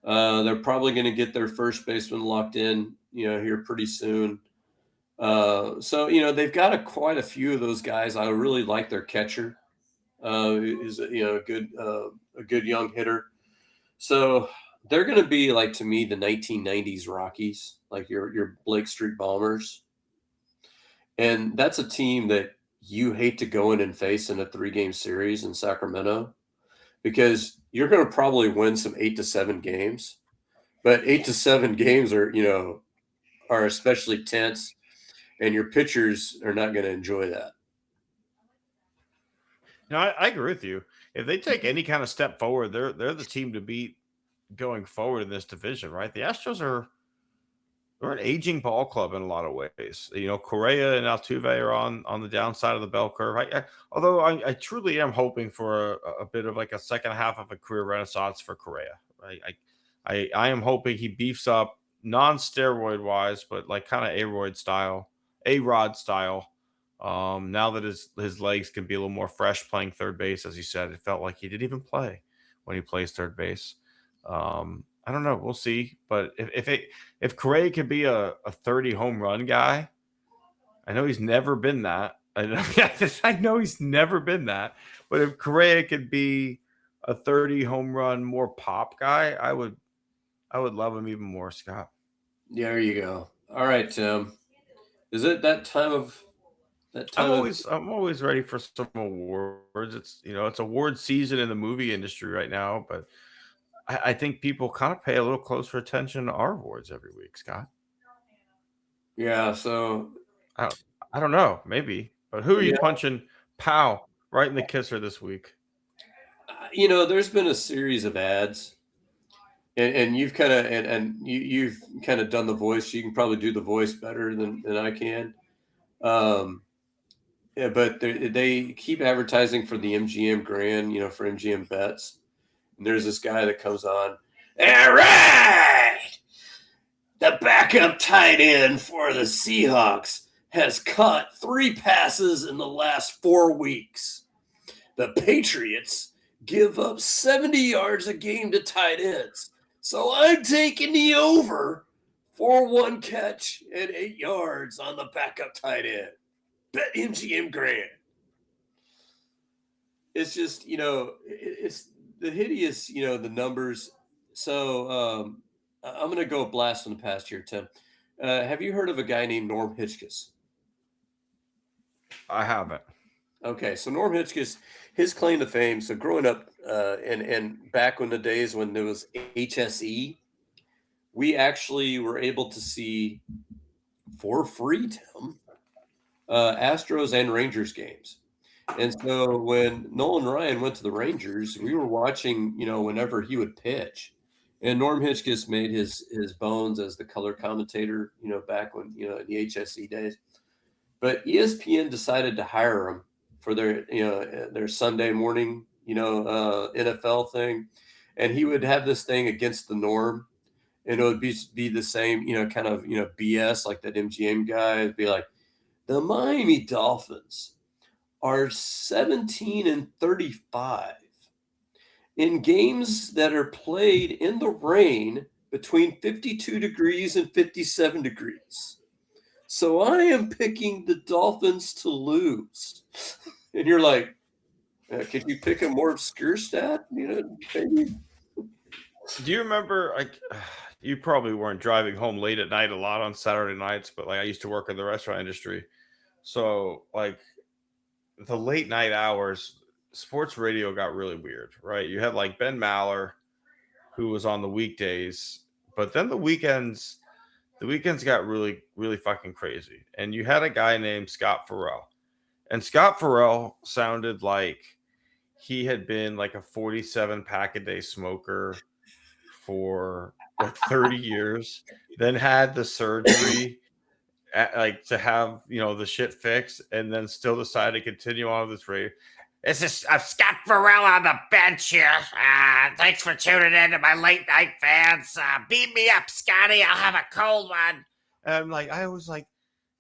They're probably going to get their first baseman locked in, here pretty soon. So they've got quite a few of those guys. I really like their catcher. Is a good young hitter. So they're going to be like, to me, the 1990s Rockies, like your Blake Street Bombers. And that's a team that you hate to go in and face in a 3-game series in Sacramento, because you're going to probably win some 8-7 games, but 8-7 games are especially tense, and your pitchers are not going to enjoy that. No, I agree with you. If they take any kind of step forward, they're the team to beat going forward in this division, right? The Astros they're an aging ball club in a lot of ways. Correa and Altuve are on the downside of the bell curve. Although I truly am hoping for a bit of like a second half of a career renaissance for Correa. Right? I am hoping he beefs up non-steroid wise, but like kind of A-Rod style. Now that his legs can be a little more fresh playing third base, as you said, it felt like he didn't even play when he plays third base. I don't know. We'll see. But if Correa could be a 30 home run guy, I know he's never been that. I know he's never been that. But if Correa could be a 30 home run, more pop guy, I would love him even more, Scott. There you go. All right, Tim. Is it that time of I'm always ready for some awards. It's award season in the movie industry right now, but I think people kind of pay a little closer attention to our awards every week, Scott. Yeah, so I don't know, maybe. But who are you punching pow right in the kisser this week? There's been a series of ads, and you've kind of you've kind of done the voice. You can probably do the voice better than I can. Yeah, but they keep advertising for the MGM Grand, for MGM bets. And there's this guy that comes on. All right, the backup tight end for the Seahawks has caught 3 passes in the last 4 weeks. The Patriots give up 70 yards a game to tight ends. So I'm taking the over for 1 catch and 8 yards on the backup tight end. Bet MGM Grand. It's just, it's the hideous, the numbers. So I'm going to go blast from the past here, Tim. Have you heard of a guy named Norm Hitchcock? I haven't. Okay, so Norm Hitchcock, his claim to fame. So growing up, and back in the days when there was HSE, we actually were able to see for free, Tim, Astros and Rangers games. And so when Nolan Ryan went to the Rangers, we were watching, whenever he would pitch. And Norm Hitchcock made his bones as the color commentator, back when, in the HSE days. But ESPN decided to hire him for their Sunday morning, NFL thing. And he would have this thing against the norm. And it would be the same, kind of, BS like that MGM guy. It'd be like, the Miami Dolphins are 17-35 in games that are played in the rain between 52 degrees and 57 degrees. So I am picking the Dolphins to lose. And you're like, could you pick a more obscure stat? Maybe. Do you remember, like, you probably weren't driving home late at night a lot on Saturday nights, but like I used to work in the restaurant industry. So like the late night hours, sports radio got really weird, right? You had like Ben Maller, who was on the weekdays, but then the weekends got really, really fucking crazy. And you had a guy named Scott Farrell. And Scott Farrell sounded like he had been like a 47 pack a day smoker for like 30 years, then had the surgery like to have the shit fixed, and then still decided to continue on with this radio. This is Scott Farrell on the bench here. Thanks for tuning in to my late night fans. Beat me up, Scotty. I'll have a cold one. And I'm like, I was like,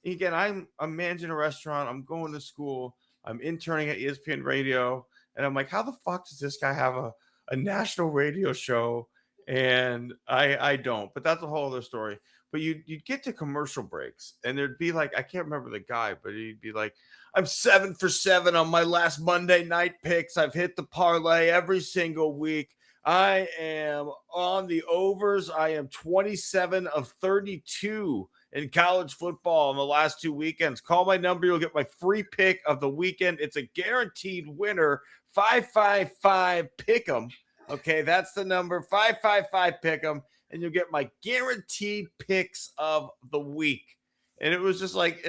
again, I'm managing a restaurant. I'm going to school. I'm interning at ESPN Radio, and I'm like, how the fuck does this guy have a national radio show? And I don't. But that's a whole other story. But you'd get to commercial breaks, and there'd be like, I can't remember the guy, but he'd be like, I'm 7 for 7 on my last Monday night picks. I've hit the parlay every single week. I am on the overs. I am 27 of 32 in college football in the last 2 weekends. Call my number. You'll get my free pick of the weekend. It's a guaranteed winner. 555 pick'em. Okay, that's the number. 555 pick'em. And you'll get my guaranteed picks of the week. And it was just like,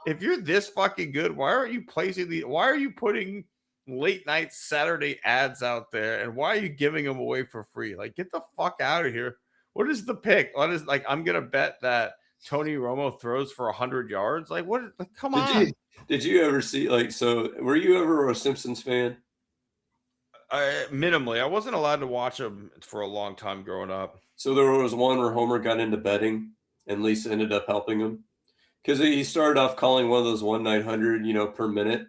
if you're this fucking good, why are you putting late night Saturday ads out there? And why are you giving them away for free? Like, get the fuck out of here. What is the pick? What is, like, I'm going to bet that Tony Romo throws for 100 yards. Like, what? Like, come on. Did you ever see, like, so were you ever a Simpsons fan? Minimally. I wasn't allowed to watch them for a long time growing up. So there was one where Homer got into betting and Lisa ended up helping him. Because he started off calling one of those 1-900, per minute.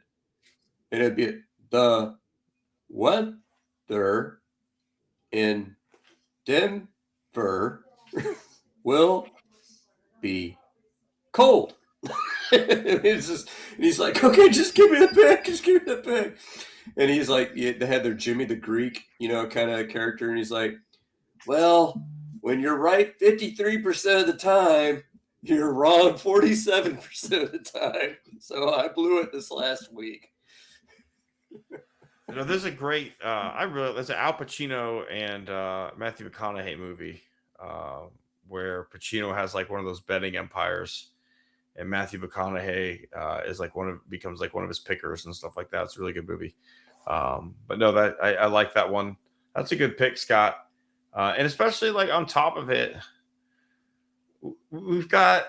And it'd be the weather in Denver will be cold. He's like, okay, just give me the pick. Just give me the pick. And he's like, they had their Jimmy the Greek, kind of character. And he's like, well, when you're right 53% of the time, you're wrong 47% of the time. So I blew it this last week. There's a great, there's an Al Pacino and Matthew McConaughey movie where Pacino has like one of those betting empires, and Matthew McConaughey is like becomes like one of his pickers and stuff like that. It's a really good movie. But no, that I like that one. That's a good pick, Scott. And especially like on top of it, we've got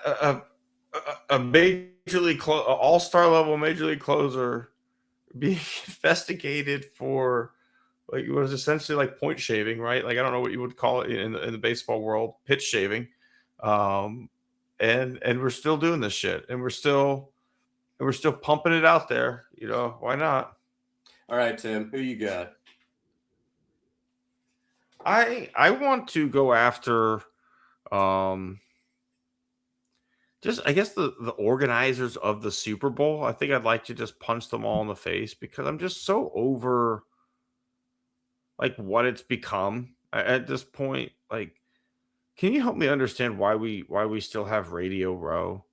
a major league all-star level major league closer being investigated for like what is essentially like point shaving, right? Like I don't know what you would call it in the baseball world, pitch shaving. And we're still doing this shit, and we're still pumping it out there. Why not? All right, Tim, who you got? I want to go after just I guess the organizers of the Super Bowl. I think I'd like to just punch them all in the face because I'm just so over like what it's become at this point. Like, can you help me understand why we still have Radio Row?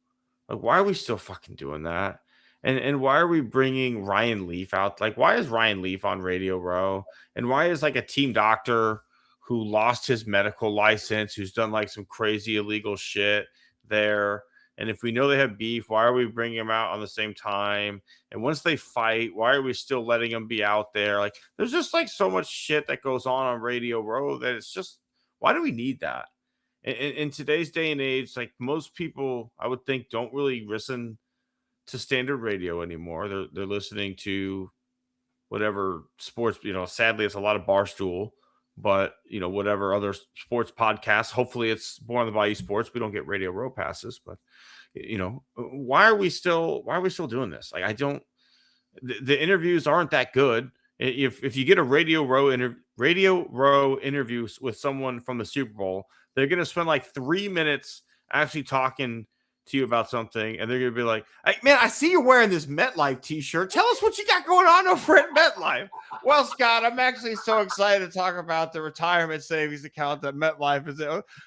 Like, why are we still fucking doing that? And why are we bringing Ryan Leaf out? Like, why is Ryan Leaf on Radio Row? And why is like a team doctor who lost his medical license, who's done like some crazy illegal shit there? And if we know they have beef, why are we bringing them out on the same time? And once they fight, why are we still letting them be out there? Like, there's just like so much shit that goes on Radio Row that it's just, why do we need that? In today's day and age, like most people, I would think, don't really listen to standard radio anymore. They're listening to whatever sports, sadly it's a lot of Barstool, but whatever other sports podcasts. Hopefully it's Born on the Bayou Sports. We don't get Radio Row passes, but why are we still doing this? Like, I don't, the interviews aren't that good. If you get a Radio Row interview with someone from the Super Bowl, they're going to spend like 3 minutes actually talking to you about something, and they're going to be like, hey, man, I see you're wearing this MetLife t-shirt. Tell us what you got going on over at MetLife. Well, Scott, I'm actually so excited to talk about the retirement savings account that MetLife is.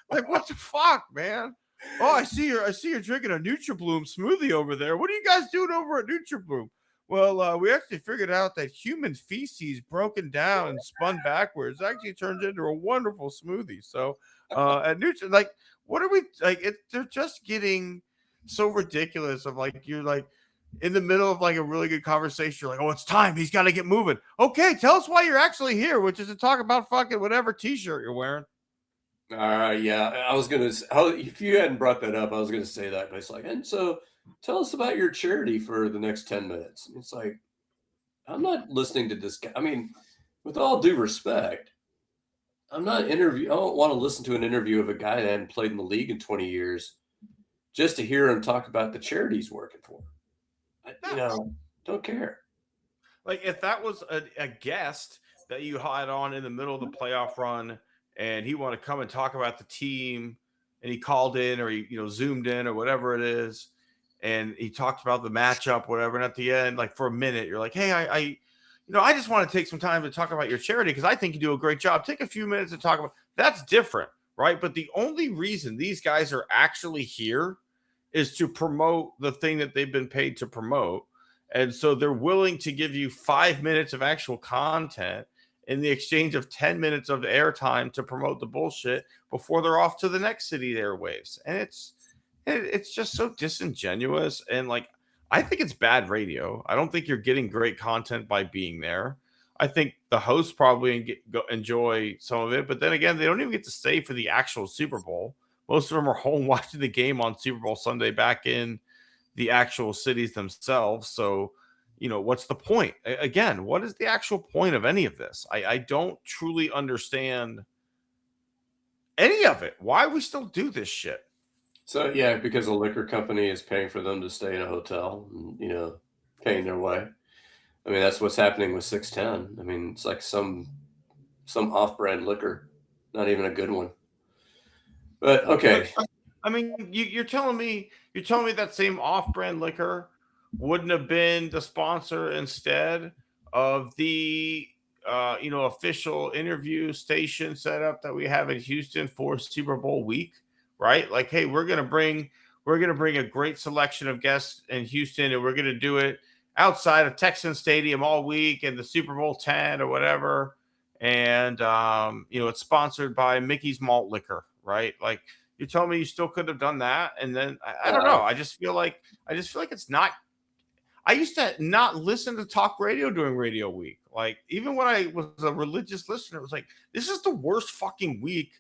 Like, what the fuck, man? Oh, I see you're drinking a NutriBloom smoothie over there. What are you guys doing over at NutriBloom? Well, we actually figured out that human feces broken down and spun backwards actually turns into a wonderful smoothie. So, at Nutri, what are we like? They're just getting so ridiculous. Of like, you're like, in the middle of like a really good conversation, you're like, oh, it's time. He's got to get moving. Okay, tell us why you're actually here, which is to talk about fucking whatever t-shirt you're wearing. Yeah, I was gonna. If you hadn't brought that up, I was gonna say that, but it's like, and so tell us about your charity for the next 10 minutes. It's like, I'm not listening to this guy. I mean, with all due respect, I'm not interview. I don't want to listen to an interview of a guy that hadn't played in the league in 20 years just to hear him talk about the charity he's working for. Don't care. Like if that was a guest that you had on in the middle of the playoff run and he wanted to come and talk about the team and he called in or he zoomed in or whatever it is and he talked about the matchup, whatever, and at the end, like for a minute, you're like, hey, I just want to take some time to talk about your charity because I think you do a great job. Take a few minutes to talk about that's different, right? But the only reason these guys are actually here is to promote the thing that they've been paid to promote. And so they're willing to give you 5 minutes of actual content in the exchange of 10 minutes of airtime to promote the bullshit before they're off to the next city airwaves. And it's just so disingenuous. And like, I think it's bad radio. I don't think you're getting great content by being there. I think the hosts probably enjoy some of it, but then again, they don't even get to stay for the actual Super Bowl. Most of them are home watching the game on Super Bowl Sunday back in the actual cities themselves. So, what's the point? Again, what is the actual point of any of this? I don't truly understand any of it. Why we still do this shit? So yeah, because a liquor company is paying for them to stay in a hotel, and, paying their way. I mean, that's what's happening with 610. I mean, it's like some off-brand liquor, not even a good one. But okay. I mean, you're telling me that same off-brand liquor wouldn't have been the sponsor instead of the official interview station setup that we have in Houston for Super Bowl week, right? Like, hey, we're gonna bring a great selection of guests in Houston, and we're gonna do it outside of Texan Stadium all week and the Super Bowl 10 or whatever. And it's sponsored by Mickey's Malt Liquor, right? Like, you told me you still could have done that, and then I don't know. I just feel like it's not. I used to not listen to talk radio during Radio Week. Like even when I was a religious listener, it was like this is the worst fucking week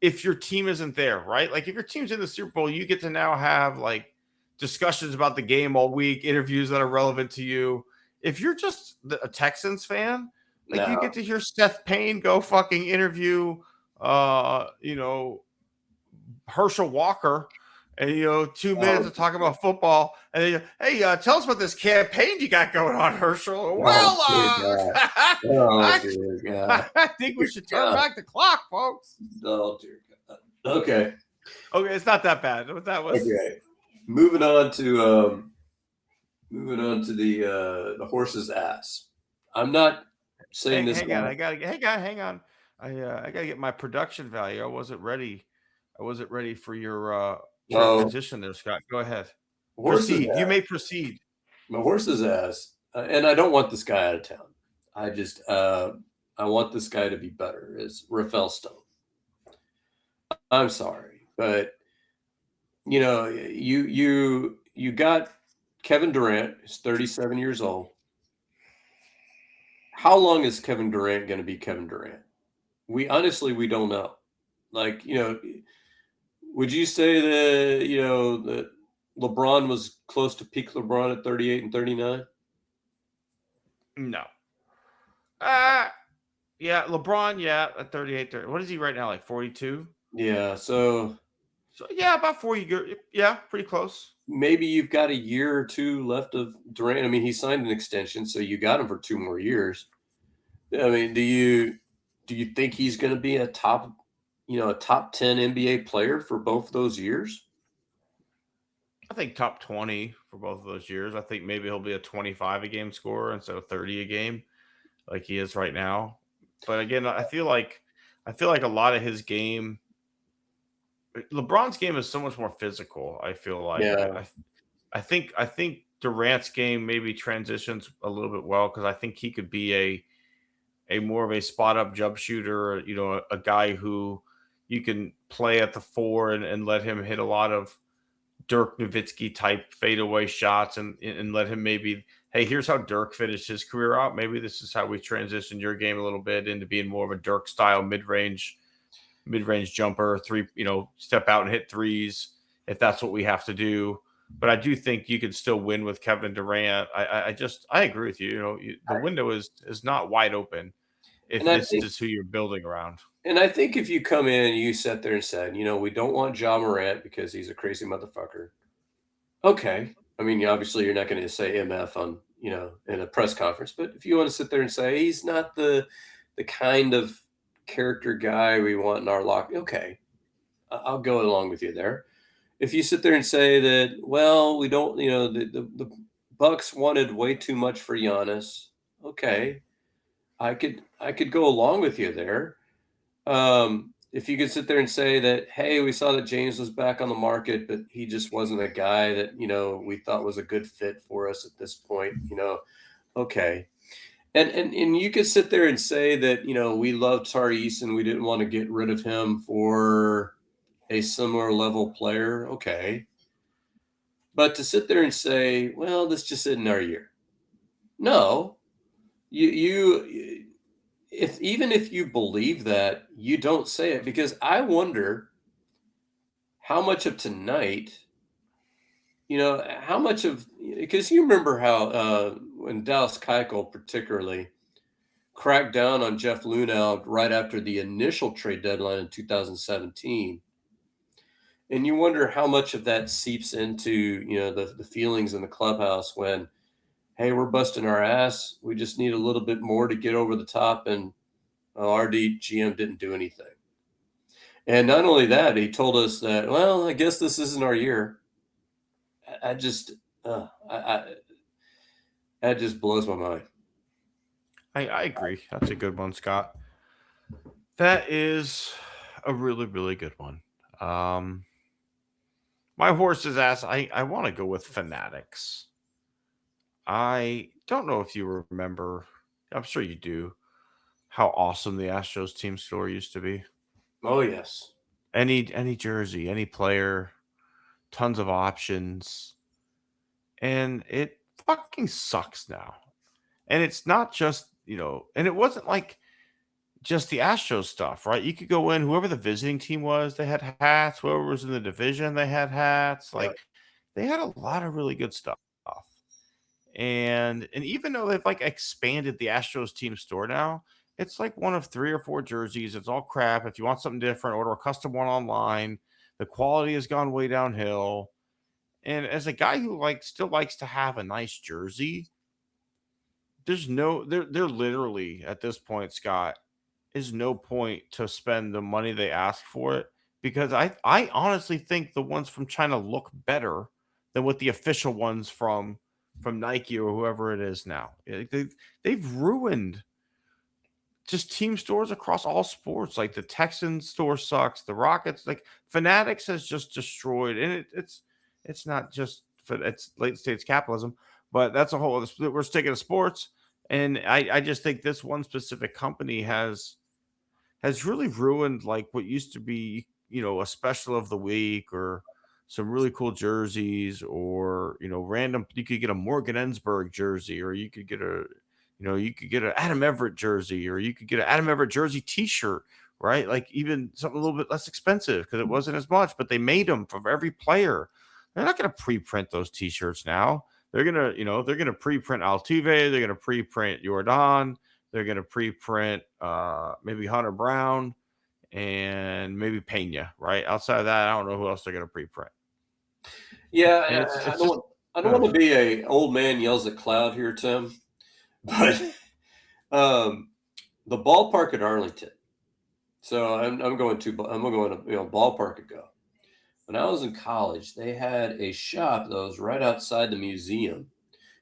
if your team isn't there, right? Like if your team's in the Super Bowl, you get to now have like discussions about the game all week, interviews that are relevant to you. If you're just a Texans fan, like you get to hear Seth Payne go fucking interview, Herschel Walker, and 2 minutes to talk about football, and then hey, tell us about this campaign you got going on, Herschel. Well, I think we should turn back the clock, folks. Oh dear God. Okay, it's not that bad. What that was. Okay, moving on to the horse's ass. I'm not saying this. Hang on, hang on. I gotta get my production value. I wasn't ready for your transition there, Scott. Go ahead. Proceed. You may proceed. My horse's ass. And I don't want this guy out of town. I just I want this guy to be better, is Rafael Stone. I'm sorry, but you got Kevin Durant, who's 37 years old. How long is Kevin Durant going to be Kevin Durant? We don't know. Like, would you say that LeBron was close to peak LeBron at 38 and 39? No. Yeah, LeBron, at 38, 30. What is he right now, like 42? Yeah, so yeah, about 4 years. Yeah, pretty close. Maybe you've got a year or two left of Durant. I mean, he signed an extension, so you got him for 2 more years. I mean, do you think he's going to be a top 10 NBA player for both those years? I think top 20 for both of those years. I think maybe he'll be a 25 a game scorer instead of 30 a game like he is right now. But again, I feel like a lot of his game, LeBron's game is so much more physical. I feel like I think Durant's game maybe transitions a little bit well because I think he could be a more of a spot up jump shooter, a guy who you can play at the 4 and let him hit a lot of Dirk Nowitzki type fadeaway shots and let him maybe, hey, here's how Dirk finished his career out. Maybe this is how we transition your game a little bit into being more of a Dirk style mid range jumper, three, step out and hit threes if that's what we have to do. But I do think you could still win with Kevin Durant. I agree with you. The window is not wide open if And I this think is who you're building around. and I think if you come in and you sit there and said, we don't want Ja Morant because he's a crazy motherfucker. Okay. I mean, obviously you're not going to say MF on, in a press conference, but if you want to sit there and say he's not the kind of character guy we want in our lock, okay. I'll go along with you there. If you sit there and say that, well, we don't, the Bucks wanted way too much for Giannis, okay. I could go along with you there. If you could sit there and say that, hey, we saw that James was back on the market, but he just wasn't a guy that, we thought was a good fit for us at this point, okay. And you could sit there and say that, we loved Tariq and we didn't want to get rid of him for a similar level player. Okay. But to sit there and say, well, this just isn't our year. No, you if you believe that, you don't say it, because I wonder how much of tonight, how much of, because you remember how when Dallas Keuchel particularly cracked down on Jeff Luhnow right after the initial trade deadline in 2017. And you wonder how much of that seeps into, the feelings in the clubhouse when, hey, we're busting our ass. We just need a little bit more to get over the top. And our GM didn't do anything. And not only that, he told us that, well, I guess this isn't our year. I just, that just blows my mind. I agree. That's a good one, Scott. That is a really, really good one. My horse's ass, I want to go with Fanatics. I don't know if you remember, I'm sure you do, how awesome the Astros team store used to be. Oh, yes. Any jersey, any player, tons of options. And it fucking sucks now. And it's not just, and it wasn't like just the Astros stuff, right? You could go in, whoever the visiting team was, they had hats. Whoever was in the division, they had hats. Yeah. Like they had a lot of really good stuff. And even though they've like expanded the Astros team store now, it's like one of 3 or 4 jerseys. It's all crap. If you want something different, order a custom one online. The quality has gone way downhill. And as a guy who still likes to have a nice jersey, they're literally at this point, Scott, is no point to spend the money they ask for it, because I honestly think the ones from China look better than what the official ones from Nike or whoever it is now. They've ruined just team stores across all sports. Like the Texans store sucks. The Rockets, like Fanatics has just destroyed, and it's not just for it's late stage capitalism, but that's a whole other. We're sticking to sports, and I just think this one specific company has really ruined like what used to be, a special of the week or some really cool jerseys or, random. You could get a Morgan Ensberg jersey, or you could get an Adam Everett jersey, or you could get an Adam Everett jersey T-shirt, right? Like even something a little bit less expensive because it wasn't as much, but they made them for every player. They're not going to pre-print those T-shirts now. They're gonna pre-print Altuve. They're gonna pre-print Jordan. They're going to pre-print maybe Hunter Brown and maybe Pena, right? Outside of that, I don't know who else they're going to pre-print. Yeah, And I don't want to be a old man yells at cloud here, Tim, but the ballpark at Arlington. So I'm going to ballpark ago. When I was in college, they had a shop that was right outside the museum.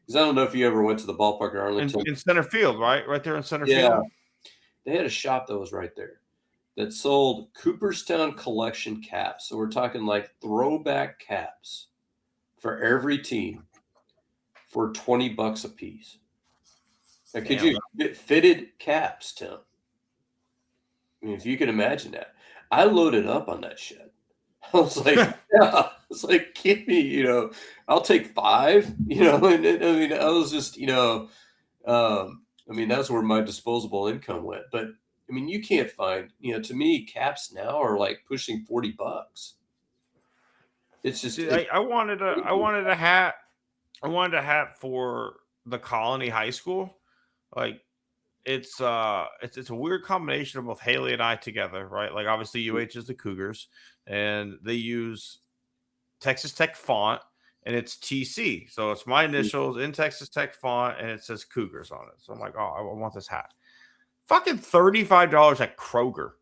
Because I don't know if you ever went to the ballpark at Arlington. in center field, right? Right there in center Yeah, field. they had a shop that was right there that sold Cooperstown collection caps. So we're talking like throwback caps for every team for $20 a piece. Now, could you get fitted caps, Tim? I mean, if you can imagine that. I loaded up on that shit. I was like, yeah, it's like, give me, I'll take 5, and I mean, I was just, I mean, that's where my disposable income went. But I mean, you can't find, to me, caps now are like pushing $40. It's just, See, it's I crazy. wanted a hat. I wanted a hat for the Colony High School. Like it's a weird combination of both Haley and I together, right? Like obviously UH is the Cougars, and they use Texas Tech font, and it's TC. So it's my initials in Texas Tech font, and it says Cougars on it. So I'm like, oh, I want this hat. Fucking $35 at Kroger.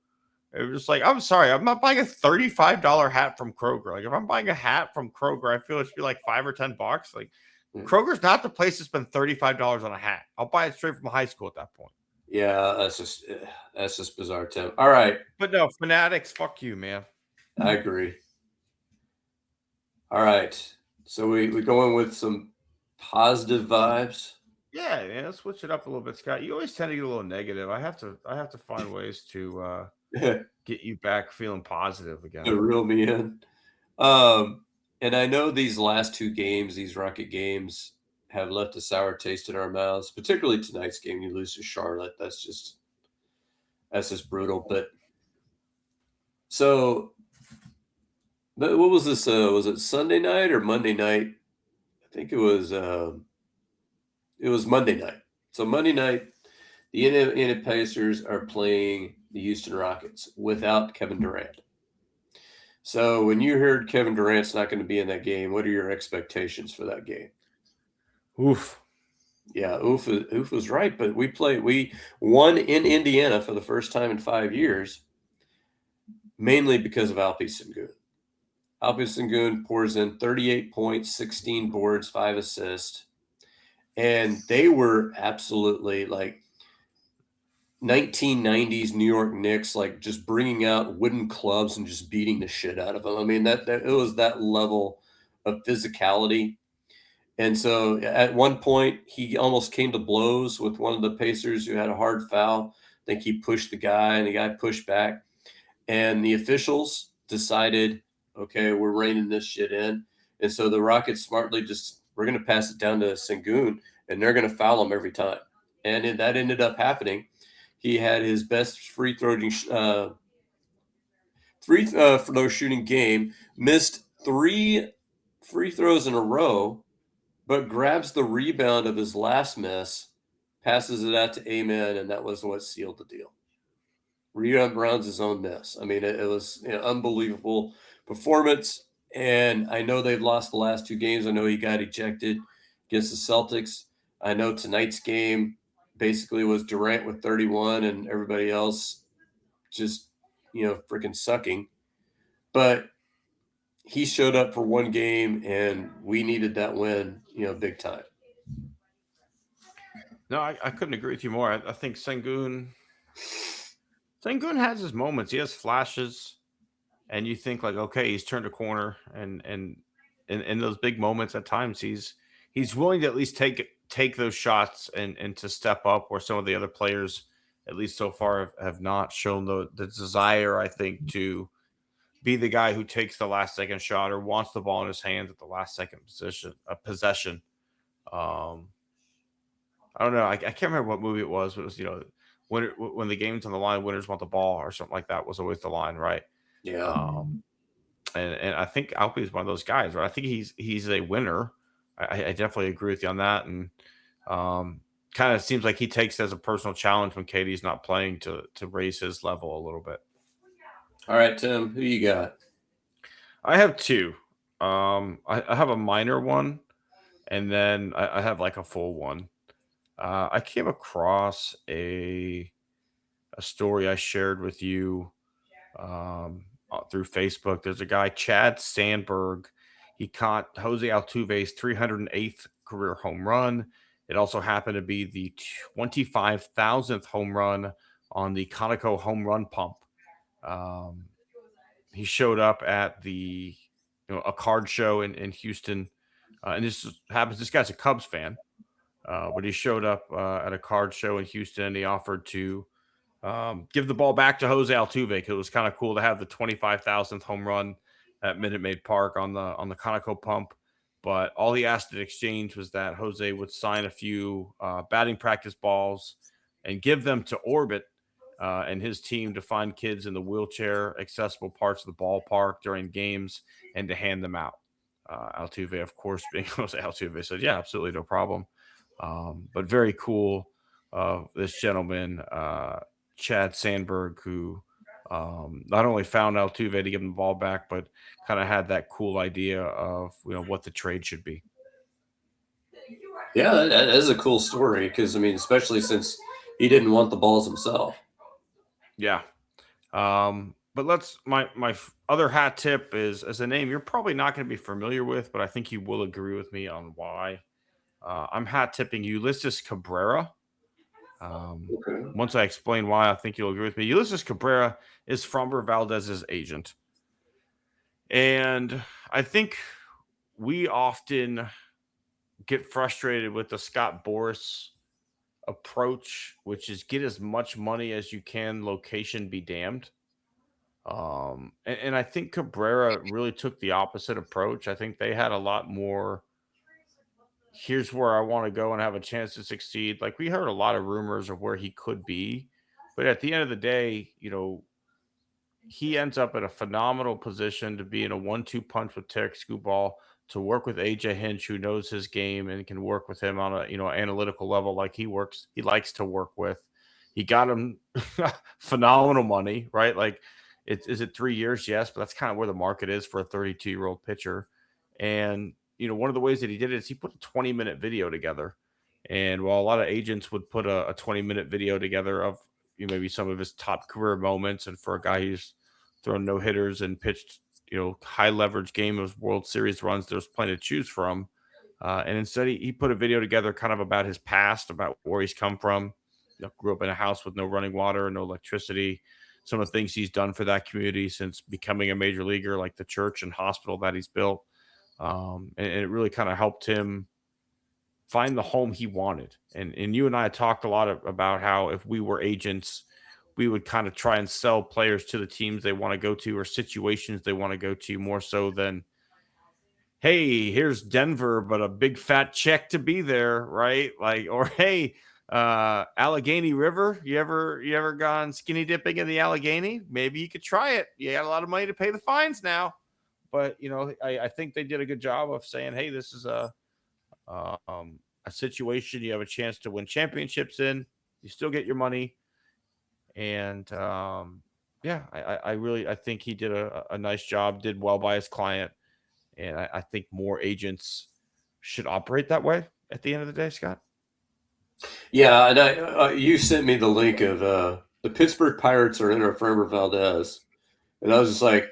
It was just like, I'm sorry, I'm not buying a $35 hat from Kroger. Like, if I'm buying a hat from Kroger, I feel it should be like $5 or $10. Like, Kroger's not the place to spend $35 on a hat. I'll buy it straight from high school at that point. Yeah, that's just bizarre, Tim. All right, But no, Fanatics, fuck you, man. I agree. All right, so we go in with some positive vibes. Yeah, man, let's switch it up a little bit, Scott. You always tend to get a little negative. I have to find ways to To get you back feeling positive again. reel me in. Um, and I know these last 2 games, these Rocket games, have left a sour taste in our mouths. Particularly tonight's game, you lose to Charlotte. That's just brutal. But so, but what was this? Was it Sunday night or Monday night? I think it was Monday night. So Monday night, the Indiana Pacers are playing the Houston Rockets without Kevin Durant. So when you heard Kevin Durant's not going to be in that game, what are your expectations for that game? Oof. Yeah, Oof was right, but we won in Indiana for the first time in 5 years, mainly because of Alpi Sengun. Alpi Sengun pours in 38 points, 16 boards, 5 assists, and they were absolutely like 1990s New York Knicks, like just bringing out wooden clubs and just beating the shit out of them. I mean, that it was that level of physicality. And so at one point, he almost came to blows with one of the Pacers who had a hard foul. I think he pushed the guy, and the guy pushed back. And the officials decided, okay, we're reining this shit in. And so the Rockets smartly we're going to pass it down to Sengun, and they're going to foul him every time. And that ended up happening. He had his best free throw shooting game, missed 3 free throws in a row, but grabs the rebound of his last miss, passes it out to Amen, and that was what sealed the deal. Rebounds his own miss. I mean, it was an unbelievable performance, and I know they've lost the last 2 games. I know he got ejected against the Celtics. I know tonight's game basically was Durant with 31 and everybody else just, freaking sucking. But he showed up for one game, and we needed that win, big time. No, I couldn't agree with you more. I think Sengun has his moments. He has flashes, and you think like, okay, he's turned a corner, and in those big moments, at times he's willing to at least take those shots and to step up where some of the other players, at least so far, have not shown the desire. I think to be the guy who takes the last second shot or wants the ball in his hands at the last second possession. Um, I don't know. I can't remember what movie it was, but it was when the game's on the line, winners want the ball or something like that was always the line, right? Yeah. And I think Alpi is one of those guys, right? I think he's a winner. I definitely agree with you on that, and kind of seems like he takes it as a personal challenge when Katie's not playing to raise his level a little bit. All right, Tim, who you got? I have 2. I have a minor one, and then I have like a full one. I came across a story I shared with you through Facebook. There's a guy, Chad Sandberg. He caught Jose Altuve's 308th career home run. It also happened to be the 25,000th home run on the Conoco home run pump. Um, he showed up at a card show in Houston, and this guy's a Cubs fan, but he showed up at a card show in Houston, and he offered to give the ball back to Jose Altuve because it was kind of cool to have the 25,000th home run at Minute Maid Park on the Conoco pump. But all he asked in exchange was that Jose would sign a few batting practice balls and give them to Orbit and his team to find kids in the wheelchair accessible parts of the ballpark during games and to hand them out. Altuve, of course, being Jose Altuve, said, "Yeah, absolutely, no problem." But very cool. This gentleman, Chad Sandberg, who not only found Altuve to give him the ball back, but kind of had that cool idea of what the trade should be. Yeah, that is a cool story because I mean, especially since he didn't want the balls himself. Yeah. But my other hat tip is as a name you're probably not going to be familiar with, but I think you will agree with me on why. I'm hat tipping Ulysses Cabrera. Okay. Once I explain why, I think you'll agree with me. Ulysses Cabrera is Framber Valdez's agent. And I think we often get frustrated with the Scott Boras approach, which is get as much money as you can, location be damned. And I think Cabrera really took the opposite approach. I think they had a lot more. Here's where I want to go and have a chance to succeed. Like we heard a lot of rumors of where he could be, but at the end of the day, he ends up in a phenomenal position to be in a 1-2 punch with Tarek Skubal, to work with AJ Hinch, who knows his game and can work with him on a analytical level like he likes to work with. He got him phenomenal money, right? Like, is it 3 years? Yes, but that's kind of where the market is for a 32-year-old pitcher. And one of the ways that he did it is he put a 20-minute video together. And while a lot of agents would put a 20-minute video together of maybe some of his top career moments, and for a guy who's thrown no hitters and pitched high leverage game of World Series runs, there's plenty to choose from. And instead, he put a video together kind of about his past, about where he's come from. Grew up in a house with no running water, no electricity. Some of the things he's done for that community since becoming a major leaguer, like the church and hospital that he's built. And it really kind of helped him find the home he wanted. And you and I talked a lot about how if we were agents, we would kind of try and sell players to the teams they want to go to or situations they want to go to, more so than, hey, here's Denver, but a big fat check to be there, right? Like, or hey, Allegheny River, you ever gone skinny dipping in the Allegheny? Maybe you could try it. You got a lot of money to pay the fines now. But I think they did a good job of saying, hey, this is a situation you have a chance to win championships in. You still get your money. And yeah, I think he did a nice job, did well by his client. And I think more agents should operate that way at the end of the day, Scott. Yeah, and you sent me the link of the Pittsburgh Pirates are in our Framber Valdez, and I was just like,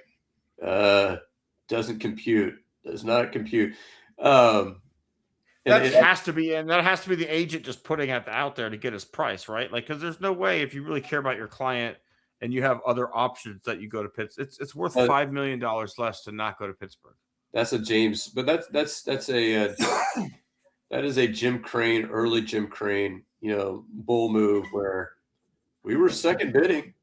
doesn't compute, does not compute. That has to be the agent just putting it out there to get his price, right? Like, because there's no way, if you really care about your client and you have other options, that you go to Pittsburgh. It's worth $5 million less to not go to Pittsburgh. That's a James, but that's a that is a Jim Crane, early Jim Crane, bull move where we were second bidding.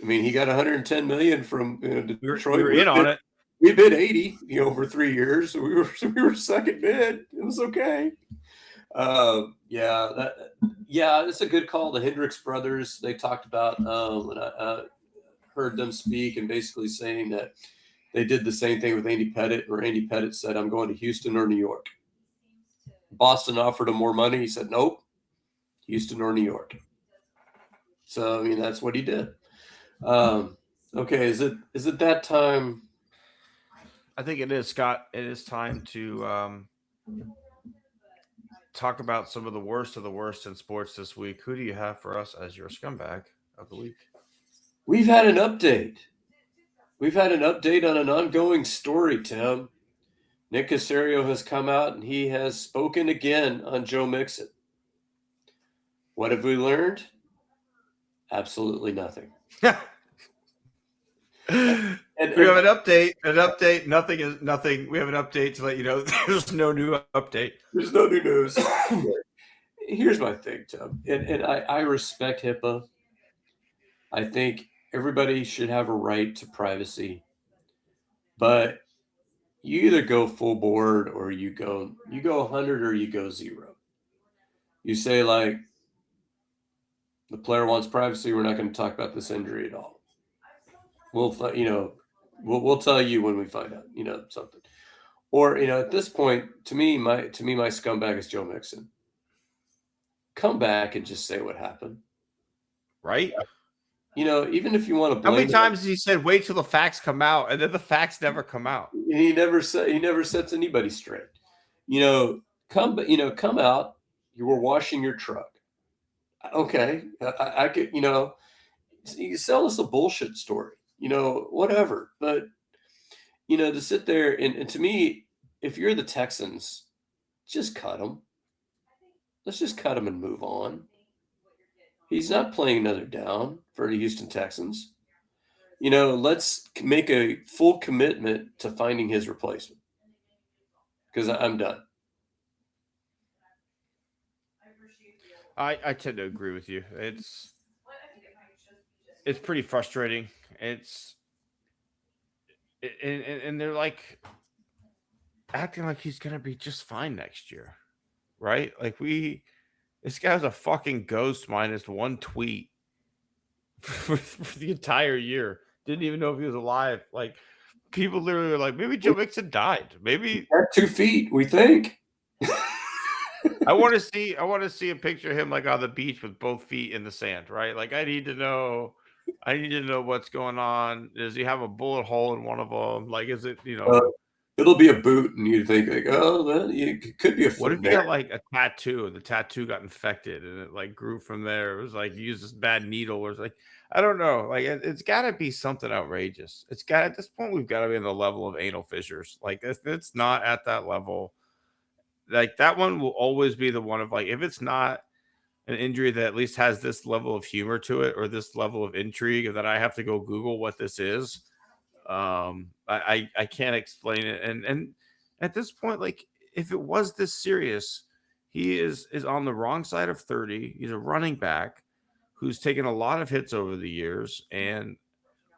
I mean, he got 110 million from Detroit. We were in on it. We bid 80, over 3 years. So we were second bid. It was okay. It's a good call. The Hendricks brothers, they talked about when I heard them speak, and basically saying that they did the same thing with Andy Pettitte, where Andy Pettitte said, I'm going to Houston or New York. Boston offered him more money. He said, nope, Houston or New York. So, I mean, that's what he did. Okay. Is it that time? I think it is, Scott. It is time to talk about some of the worst in sports this week. Who do you have for us as your scumbag of the week? We've had an update. We've had an update on an ongoing story, Tim. Nick Caserio has come out and he has spoken again on Joe Mixon. What have we learned? Absolutely nothing. And we have an update. Nothing is nothing. We have an update to let you know there's no new update. There's no new news. Here's my thing, Tim. And I respect. I think everybody should have a right to privacy. But you either go full board or you go 100 or you go 0. You say like the player wants privacy. We're not going to talk about this injury at all. We'll tell you when we find out, something. Or, at this point, to me, my scumbag is Joe Mixon. Come back and just say what happened. Right? Even if you want to How blame many times has he said, wait till the facts come out, and then the facts never come out? he never sets anybody straight. Come out. You were washing your truck. Okay. I could, you sell us a bullshit story, whatever. But, to sit there and to me, if you're the Texans, just cut him. Let's just cut him and move on. He's not playing another down for the Houston Texans. Let's make a full commitment to finding his replacement because I'm done. I tend to agree with you. It's pretty frustrating. And they're like acting like he's gonna be just fine next year, right? Like this guy's a fucking ghost minus one tweet for the entire year. Didn't even know if he was alive. Like people literally were like, maybe Joe Mixon died. Maybe at 2 feet, we think. I want to see a picture of him like on the beach with both feet in the sand, right? Like I need to know what's going on. Does he have a bullet hole in one of them? Like, is it, it'll be a boot, and you think like, oh, well, it could be a foot. What if he got like a tattoo and the tattoo got infected and it like grew from there? It was like used this bad needle, or it's like I don't know. Like it's got to be something outrageous. It's got at this point we've got to be in the level of anal fissures. Like if it's not at that level, like that one will always be the one of like if it's not an injury that at least has this level of humor to it or this level of intrigue that I have to go Google what this is. I can't explain it. And at this point, like if it was this serious, he is on the wrong side of 30. He's a running back who's taken a lot of hits over the years. And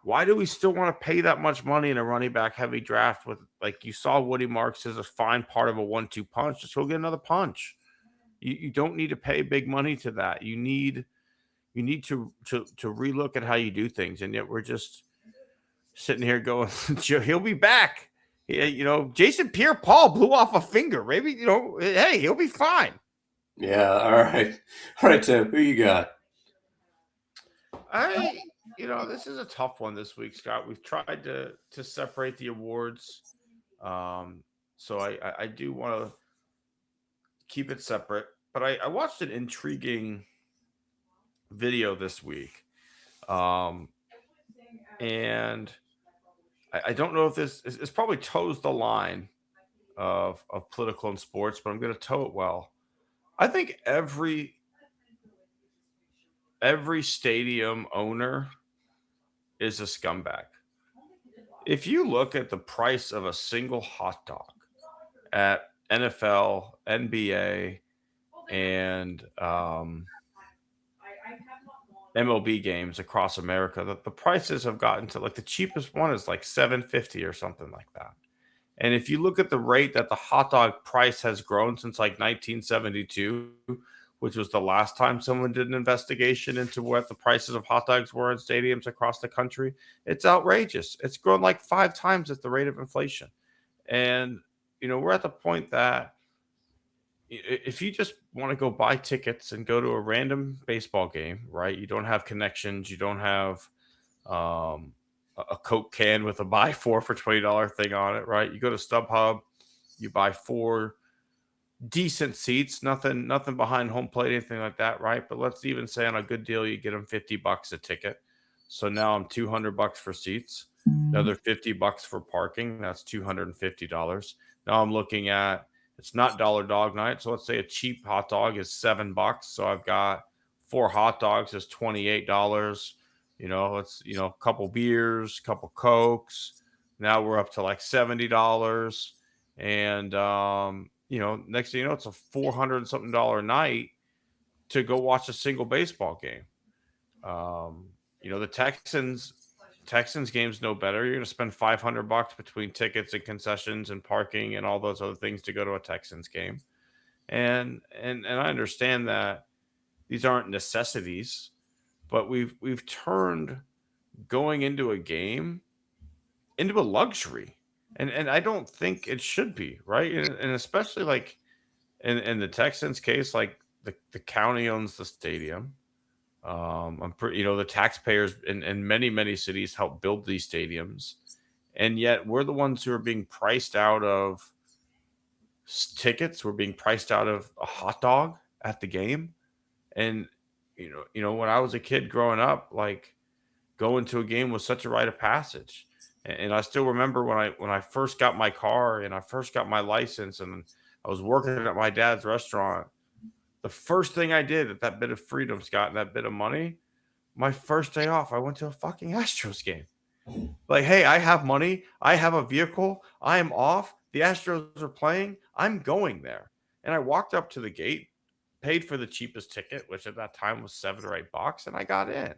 why do we still want to pay that much money in a running back heavy draft with like you saw Woody Marks as a fine part of a 1-2 punch? Just go get another punch. You don't need to pay big money to that. You need to relook at how you do things. And yet we're just sitting here going, he'll be back. Jason Pierre-Paul blew off a finger. Maybe, hey, he'll be fine. Yeah. All right. All right, Tim, who you got? This is a tough one this week, Scott. We've tried to separate the awards. So I do want to keep it separate, but I watched an intriguing video this week. And I don't know if this is probably toes the line of political and sports, but I'm going to toe it well. I think every stadium owner is a scumbag. If you look at the price of a single hot dog at NFL, NBA, and MLB games across America, the prices have gotten to like the cheapest one is like $7.50 or something like that. And if you look at the rate that the hot dog price has grown since like 1972, which was the last time someone did an investigation into what the prices of hot dogs were in stadiums across the country, it's outrageous. It's grown like 5 times at the rate of inflation. And, we're at the point that if you just want to go buy tickets and go to a random baseball game, right? You don't have connections. You don't have a Coke can with a buy 4 for $20 thing on it, right? You go to StubHub, you buy 4 decent seats, nothing behind home plate, anything like that, right? But let's even say on a good deal, you get them $50 a ticket. So now I'm $200 for seats, another $50 for parking. That's $250. Now I'm looking at it's not dollar dog night. So let's say a cheap hot dog is $7. So I've got 4 hot dogs is $28. It's a couple beers, couple Cokes. Now we're up to like $70. And next thing you know, it's a $400 something night to go watch a single baseball game. The Texans Texans game's no better. You're going to spend $500 between tickets and concessions and parking and all those other things to go to a Texans game. And I understand that these aren't necessities, but we've turned going into a game into a luxury. And I don't think it should be, right? And especially like in the Texans case, like the county owns the stadium. I'm pretty, the taxpayers in many cities help build these stadiums, and yet we're the ones who are being priced out of tickets. We're being priced out of a hot dog at the game. And when I was a kid growing up, like going to a game was such a rite of passage. And I still remember when I first got my car and I first got my license and I was working at my dad's restaurant. The first thing I did at that bit of freedom, Scott, and that bit of money, my first day off, I went to a fucking Astros game. Like, hey, I have money. I have a vehicle. I am off. The Astros are playing. I'm going there. And I walked up to the gate, paid for the cheapest ticket, which at that time was $7 or $8, and I got in.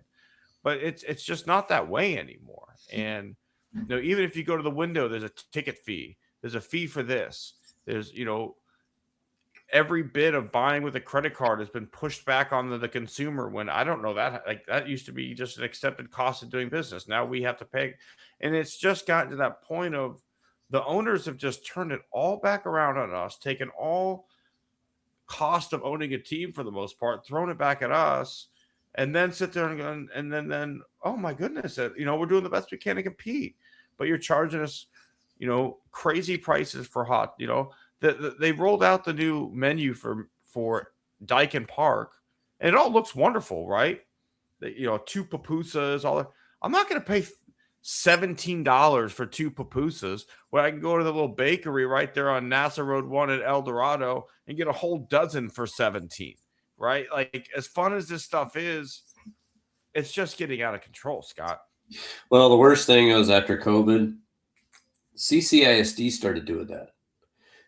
But it's just not that way anymore. And even if you go to the window, there's a ticket fee. There's a fee for this. There's every bit of buying with a credit card has been pushed back on the consumer, when I don't know that, like, that used to be just an accepted cost of doing business. Now we have to pay. And it's just gotten to that point of the owners have just turned it all back around on us, taken all cost of owning a team for the most part, thrown it back at us, and then sit there and then oh my goodness, we're doing the best we can to compete, but you're charging us, crazy prices for hot, they rolled out the new menu for Dyke and Park, and it all looks wonderful, right? Two pupusas, all that. I'm not going to pay $17 for two pupusas when I can go to the little bakery right there on NASA Road 1 at El Dorado and get a whole dozen for 17, right? Like, as fun as this stuff is, it's just getting out of control, Scott. Well, the worst thing was after COVID, CCISD started doing that.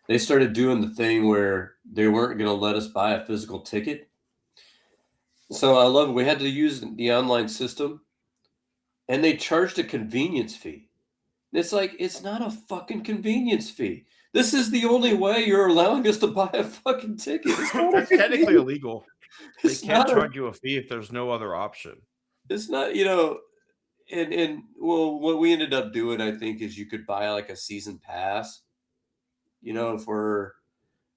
They started doing the thing where they weren't going to let us buy a physical ticket. So I love it. We had to use the online system, and they charged a convenience fee. And it's like, it's not a fucking convenience fee. This is the only way you're allowing us to buy a fucking ticket. That's technically illegal. They can't charge you a fee if there's no other option. It's not, and well, what we ended up doing, I think, is you could buy like a season pass, for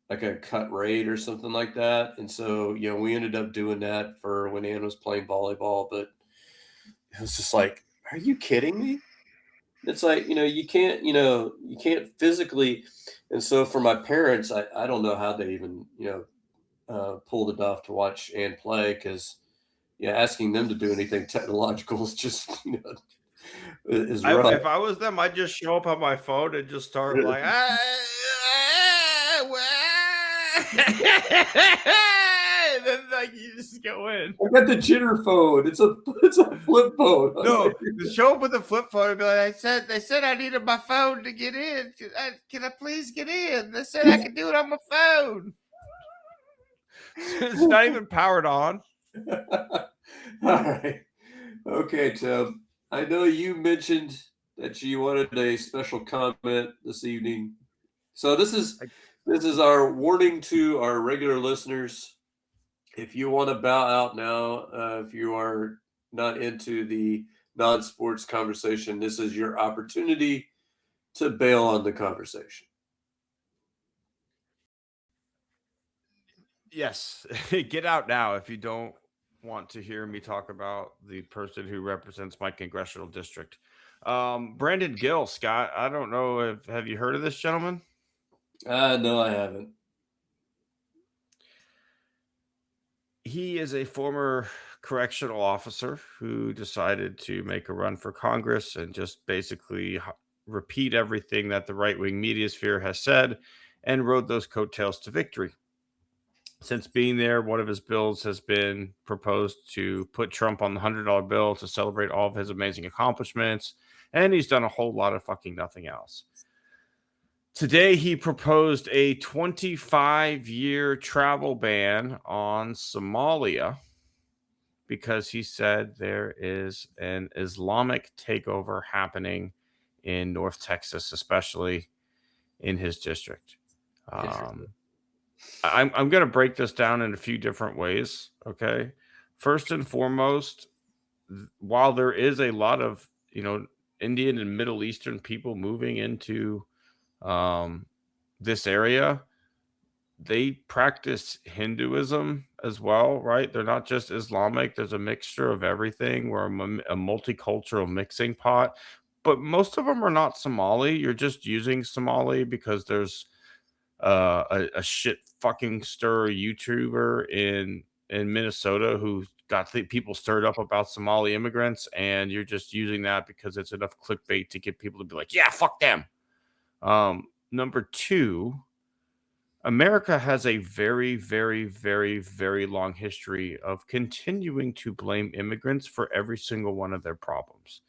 like a cut rate or something like that. And so, we ended up doing that for when Ann was playing volleyball, but it was just like, are you kidding me? It's like, you can't physically. And so for my parents, I don't know how they even, pulled it off to watch Ann play, because asking them to do anything technological is just, is rough. If I was them, I'd just show up on my phone and just start like, and then like you just go in. I got the jitter phone. It's a flip phone. No, show up with a flip phone and be like, they said I needed my phone to get in. Can I please get in? They said I could do it on my phone. It's not even powered on. All right. Okay, Tim. I know you mentioned that you wanted a special comment this evening. So this is our warning to our regular listeners. If you want to bow out now, if you are not into the non-sports conversation, this is your opportunity to bail on the conversation. Yes. Get out now if you don't want to hear me talk about the person who represents my congressional district. Brandon Gill, Scott, I don't know have you heard of this gentleman? No, I haven't. He is a former correctional officer who decided to make a run for Congress and just basically repeat everything that the right-wing media sphere has said and rode those coattails to victory. Since being there, one of his bills has been proposed to put Trump on the $100 bill to celebrate all of his amazing accomplishments, and he's done a whole lot of fucking nothing else. Today, he proposed a 25-year travel ban on Somalia, because he said there is an Islamic takeover happening in North Texas, especially in his district. Interesting. Um, I'm going to break this down in a few different ways. Okay. First and foremost, while there is a lot of, Indian and Middle Eastern people moving into um, this area, they practice Hinduism as well, right? They're not just Islamic. There's a mixture of everything. We're a multicultural mixing pot, but most of them are not Somali. You're just using Somali because there's a shit fucking stir YouTuber in Minnesota who got people stirred up about Somali immigrants, and you're just using that because it's enough clickbait to get people to be like, yeah, fuck them. Number two, America has a very, very, very, very long history of continuing to blame immigrants for every single one of their problems.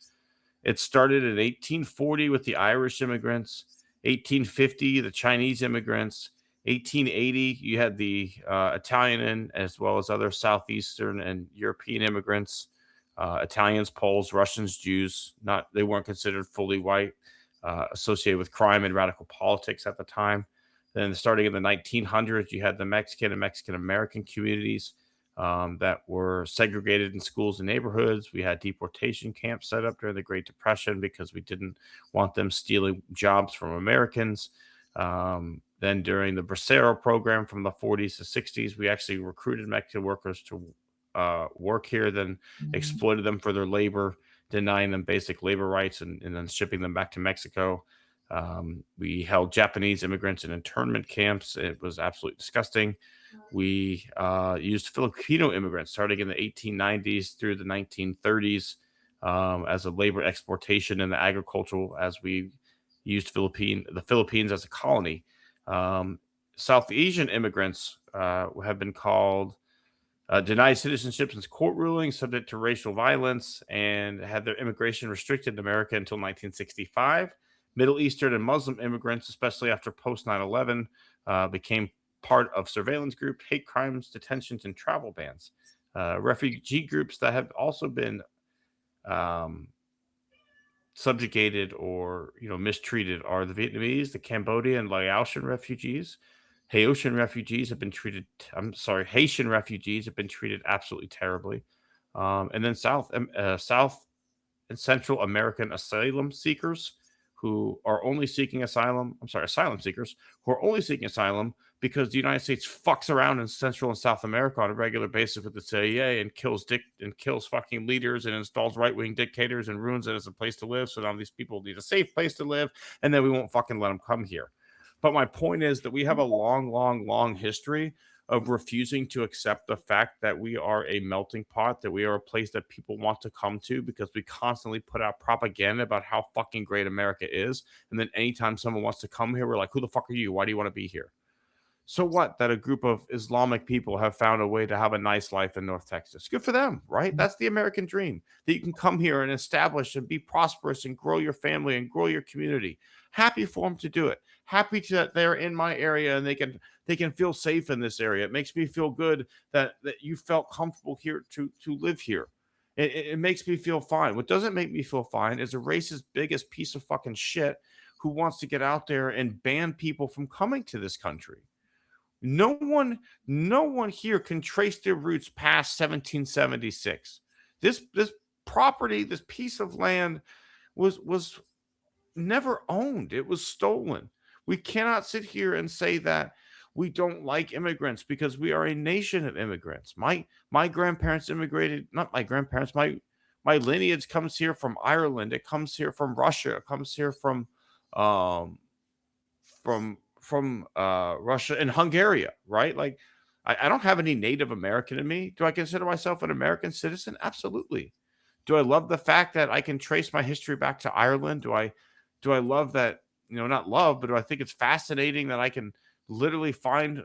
It started in 1840 with the Irish immigrants, 1850, the Chinese immigrants, 1880, you had the Italian as well as other Southeastern and European immigrants, Italians, Poles, Russians, Jews. Not They weren't considered fully white, associated with crime and radical politics at the time. Then, starting in the 1900s, you had the Mexican and Mexican American communities that were segregated in schools and neighborhoods. We had deportation camps set up during the Great Depression because we didn't want them stealing jobs from Americans. Then, during the Bracero program from the 40s to 60s, we actually recruited Mexican workers to work here, then exploited them for their labor, denying them basic labor rights, and then shipping them back to Mexico. We held Japanese immigrants in internment camps. It was absolutely disgusting. We used Filipino immigrants starting in the 1890s through the 1930s as a labor exportation in the agricultural, as we used the Philippines as a colony. South Asian immigrants have been called denied citizenship since court rulings, subject to racial violence, and had their immigration restricted in America until 1965. Middle Eastern and Muslim immigrants, especially after post 9/11, became part of surveillance group, hate crimes, detentions, and travel bans. Refugee groups that have also been um, subjugated or mistreated are the Vietnamese, the Cambodian, and Laotian refugees. Haitian refugees have been treated. I'm sorry, Haitian refugees have been treated absolutely terribly. And then South and Central American asylum seekers who are only seeking asylum. I'm sorry, asylum seekers who are only seeking asylum because the United States fucks around in Central and South America on a regular basis with the CIA and kills fucking leaders and installs right wing dictators and ruins it as a place to live. So now these people need a safe place to live, and then we won't fucking let them come here. But my point is that we have a long, long, long history of refusing to accept the fact that we are a melting pot, that we are a place that people want to come to because we constantly put out propaganda about how fucking great America is. And then anytime someone wants to come here, we're like, who the fuck are you? Why do you want to be here? So what that a group of Islamic people have found a way to have a nice life in North Texas? Good for them, right? That's the American dream, that you can come here and establish and be prosperous and grow your family and grow your community. Happy for them to do it. Happy that they're in my area and they can feel safe in this area. It makes me feel good that you felt comfortable here to live here. It makes me feel fine. What doesn't make me feel fine is a racist biggest piece of fucking shit who wants to get out there and ban people from coming to this country. No one here can trace their roots past 1776. This property, this piece of land was never owned. It was stolen. We cannot sit here and say that we don't like immigrants because we are a nation of immigrants. My grandparents immigrated, not my grandparents, my lineage comes here from Ireland, it comes here from Russia, it comes here um from Russia and Hungary, right? Like, I don't have any Native American in me. Do I consider myself an American citizen? Absolutely. Do I love the fact that I can trace my history back to Ireland? Do I love that? Not love, but do I think it's fascinating that I can literally find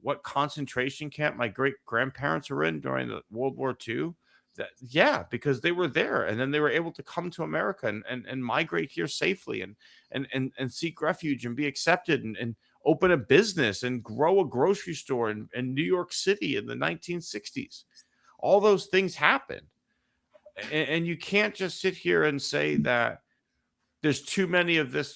what concentration camp my great grandparents were in during the World War II? Yeah, because they were there and then they were able to come to America and migrate here safely and seek refuge and be accepted and open a business and grow a grocery store in New York City in the 1960s. All those things happen. And you can't just sit here and say that there's too many of this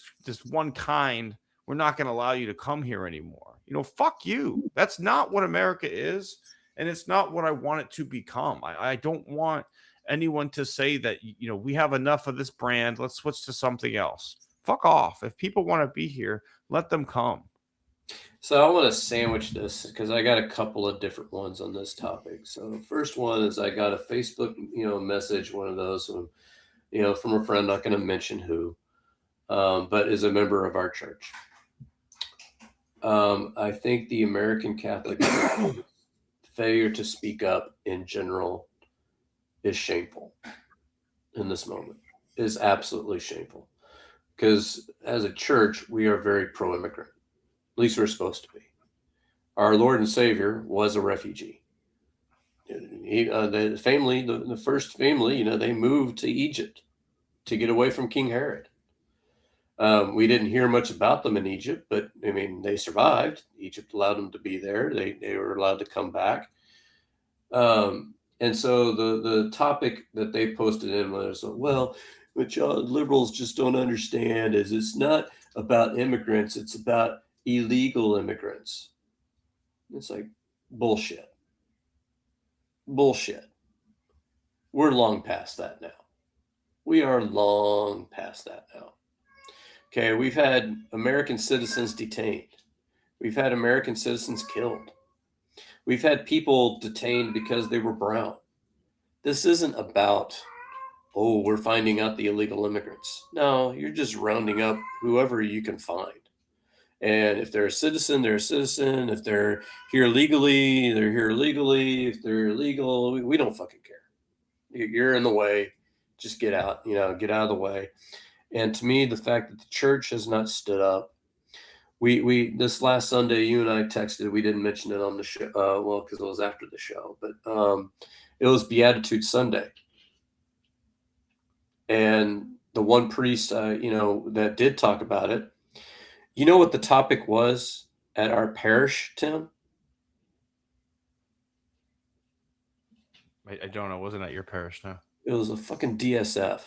one kind. We're not going to allow you to come here anymore. Fuck you. That's not what America is, and it's not what I want it to become. I don't want anyone to say that we have enough of this brand. Let's switch to something else. Fuck off. If people want to be here, let them come. So I want to sandwich this because I got a couple of different ones on this topic. So the first one is I got a Facebook, message, one of those, from a friend, not going to mention who, but is a member of our church. I think the American Catholic failure to speak up in general is shameful in this moment, is absolutely shameful. Because as a church, we are very pro-immigrant. At least we're supposed to be. Our Lord and Savior was a refugee. The family, the first family, they moved to Egypt to get away from King Herod. We didn't hear much about them in Egypt, but I mean, they survived. Egypt allowed them to be there. They were allowed to come back. And so the topic that they posted in was, well, what y'all liberals just don't understand is it's not about immigrants, it's about illegal immigrants. It's like bullshit. Bullshit. We're long past that now. We are long past that now. Okay, we've had American citizens detained. We've had American citizens killed. We've had people detained because they were brown. This isn't about, we're finding out the illegal immigrants. No, you're just rounding up whoever you can find. And if they're a citizen, they're a citizen. If they're here legally, they're here legally. If they're illegal, we don't fucking care. You're in the way. Just get out, get out of the way. And to me, the fact that the church has not stood up, we this last Sunday, you and I texted. We didn't mention it on the show, because it was after the show, but it was Beatitude Sunday, and the one priest, that did talk about it. You know what the topic was at our parish, Tim? I don't know. Wasn't at your parish, no. It was a fucking DSF.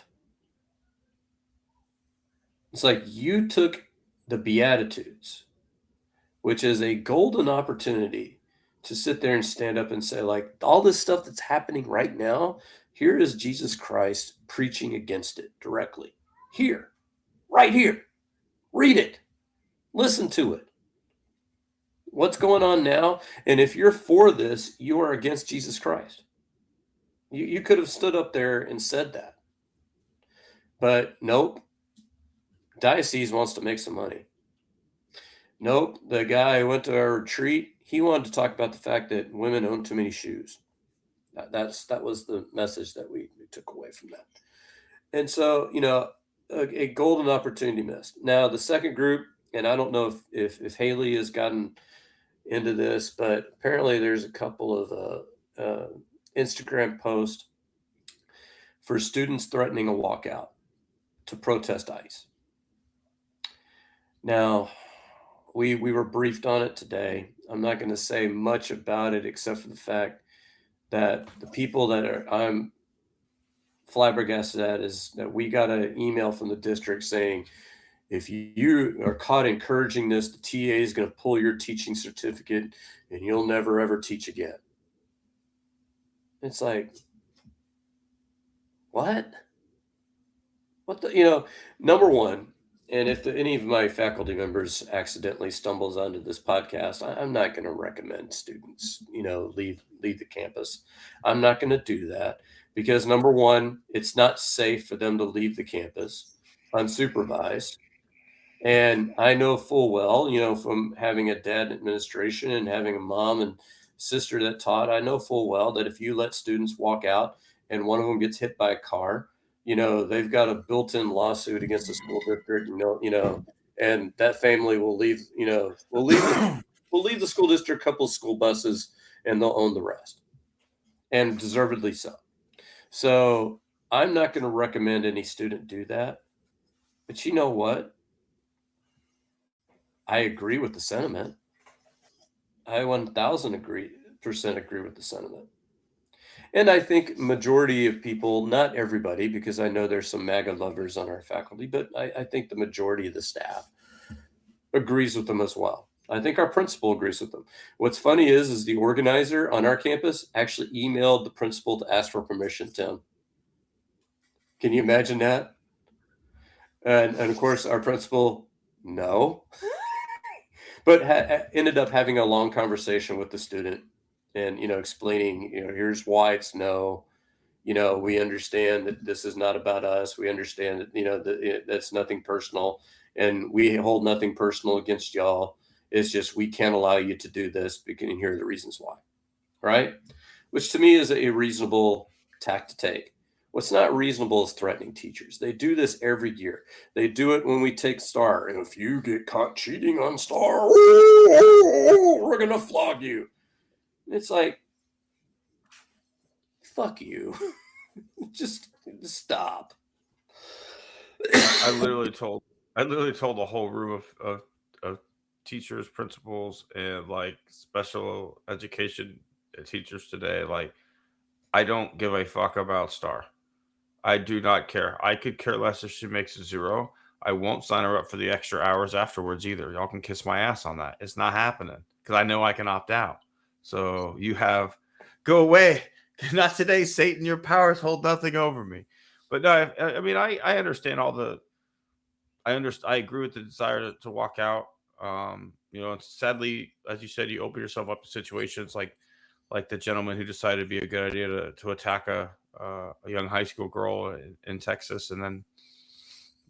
It's like you took the Beatitudes, which is a golden opportunity to sit there and stand up and say, like, all this stuff that's happening right now, here is Jesus Christ preaching against it directly. Here, right here. Read it. Listen to it. What's going on now? And if you're for this, you are against Jesus Christ. You could have stood up there and said that. But nope. Diocese wants to make some money. Nope. The guy who went to our retreat, he wanted to talk about the fact that women own too many shoes. That was the message that we took away from that. And so, a golden opportunity missed. Now, the second group, and I don't know if Haley has gotten into this, but apparently there's a couple of Instagram posts for students threatening a walkout to protest ICE. Now, we were briefed on it today. I'm not going to say much about it except for the fact that the people that I'm flabbergasted at is that we got an email from the district saying, if you are caught encouraging this, the TA is going to pull your teaching certificate and you'll never, ever teach again. It's like, what? What the, number one, and if any of my faculty members accidentally stumbles onto this podcast, I'm not going to recommend students, leave the campus. I'm not going to do that because number one, it's not safe for them to leave the campus unsupervised. And I know full well, from having a dad in administration and having a mom and sister that taught, I know full well that if you let students walk out and one of them gets hit by a car, they've got a built-in lawsuit against the school district, and that family will leave, we'll leave the school district, couple of school buses, and they'll own the rest, and deservedly so. So I'm not going to recommend any student do that. But you know what? I agree with the sentiment. I 1000% agree with the sentiment. And I think majority of people, not everybody, because I know there's some MAGA lovers on our faculty, but I think the majority of the staff agrees with them as well. I think our principal agrees with them. What's funny is the organizer on our campus actually emailed the principal to ask for permission, Tim. Can you imagine that? And of course, our principal, no, but ended up having a long conversation with the student and, explaining, here's why it's no. We understand that this is not about us. We understand that, that's nothing personal, and we hold nothing personal against y'all. It's just we can't allow you to do this. Because here are the reasons why, right? Which to me is a reasonable tack to take. What's not reasonable is threatening teachers. They do this every year. They do it when we take STAR. And if you get caught cheating on STAR, we're going to flog you. It's like, fuck you. just stop. I literally told a whole room of teachers, principals, and like special education teachers today, like, I don't give a fuck about Star. I do not care. I could care less if she makes a zero. I won't sign her up for the extra hours afterwards either. Y'all can kiss my ass on that. It's not happening because I know I can opt out. So you have go away. Not today, Satan. Your powers hold nothing over me. But no, I mean, I understand all the. I agree with the desire to walk out. Sadly, as you said, you open yourself up to situations like the gentleman who decided to be a good idea to attack a young high school girl in Texas, and then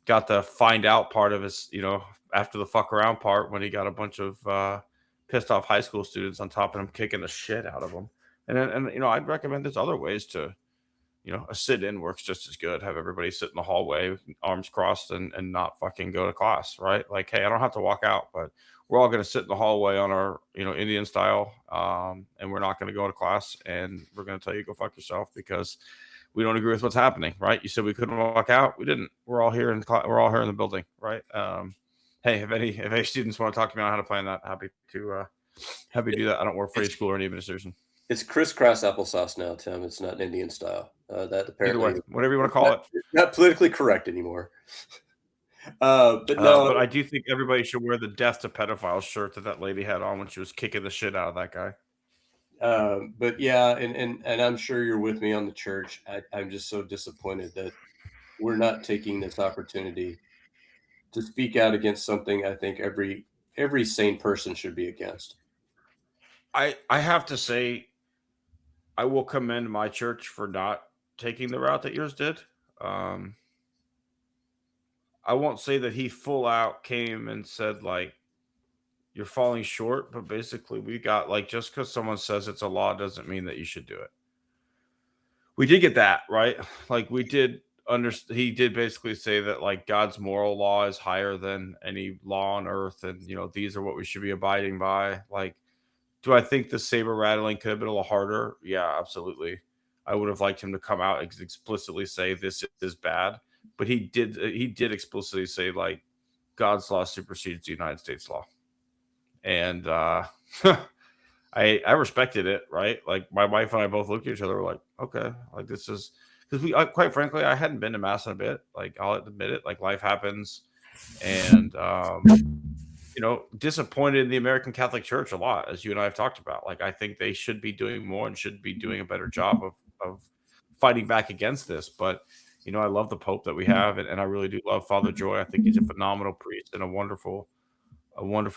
got the find out part of his, after the fuck around part when he got a bunch of pissed off high school students on top of him kicking the shit out of them. And I'd recommend there's other ways to, a sit in works just as good. Have everybody sit in the hallway, arms crossed, and not fucking go to class, right? Like, hey, I don't have to walk out, but we're all going to sit in the hallway on our, Indian style, and we're not going to go to class, and we're going to tell you go fuck yourself because we don't agree with what's happening, right? You said we couldn't walk out, we didn't. We're all here we're all here in the building, right? Hey, if any students want to talk to me on how to plan that, happy to do that. I don't work for any school or any administration. It's crisscross applesauce now, Tim. It's not Indian style. That apparently, either way, whatever you want to call it, not politically correct anymore. But no, but I do think everybody should wear the "Death to Pedophiles" shirt that lady had on when she was kicking the shit out of that guy. But yeah, and I'm sure you're with me on the church. I'm just so disappointed that we're not taking this opportunity to speak out against something I think every sane person should be against. I have to say, I will commend my church for not taking the route that yours did. I won't say that he full out came and said like you're falling short, but basically we got like just because someone says it's a law doesn't mean that you should do it. We did get that right. Like we did he did basically say that like God's moral law is higher than any law on earth, and these are what we should be abiding by. Like, do I think the saber rattling could have been a little harder? Yeah, absolutely. I would have liked him to come out and explicitly say this is bad, but he did explicitly say like God's law supersedes the United States law, and I respected it, right? Like my wife and I both looked at each other, we're like, okay, like this is because quite frankly, I hadn't been to mass in a bit. Like I'll admit it, like life happens, and disappointed in the American Catholic Church a lot, as you and I have talked about. Like I think they should be doing more and should be doing a better job of fighting back against this. But I love the Pope that we have, and I really do love Father Joy. I think he's a phenomenal priest and a wonderful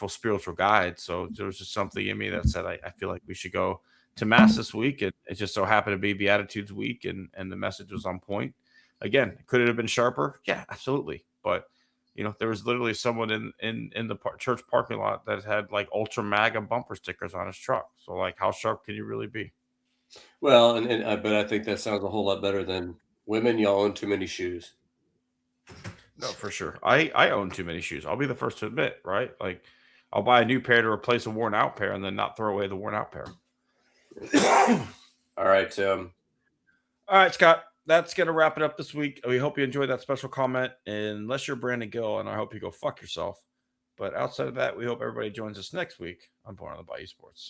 spiritual guide. So there was just something in me that said I feel like we should go to mass this week. And it just so happened to be Beatitudes week, and the message was on point. Again, could it have been sharper? Yeah, absolutely. But there was literally someone in the church parking lot that had like ultra MAGA bumper stickers on his truck. So like, how sharp can you really be? Well, but I think that sounds a whole lot better than women. Y'all own too many shoes. No, for sure. I own too many shoes. I'll be the first to admit, right? Like, I'll buy a new pair to replace a worn out pair, and then not throw away the worn out pair. All right, All right, Scott. That's gonna wrap it up this week. We hope you enjoyed that special comment. Unless you're Brandon Gill, and I hope you go fuck yourself. But outside of that, we hope everybody joins us next week on Born on the Bayou Sports.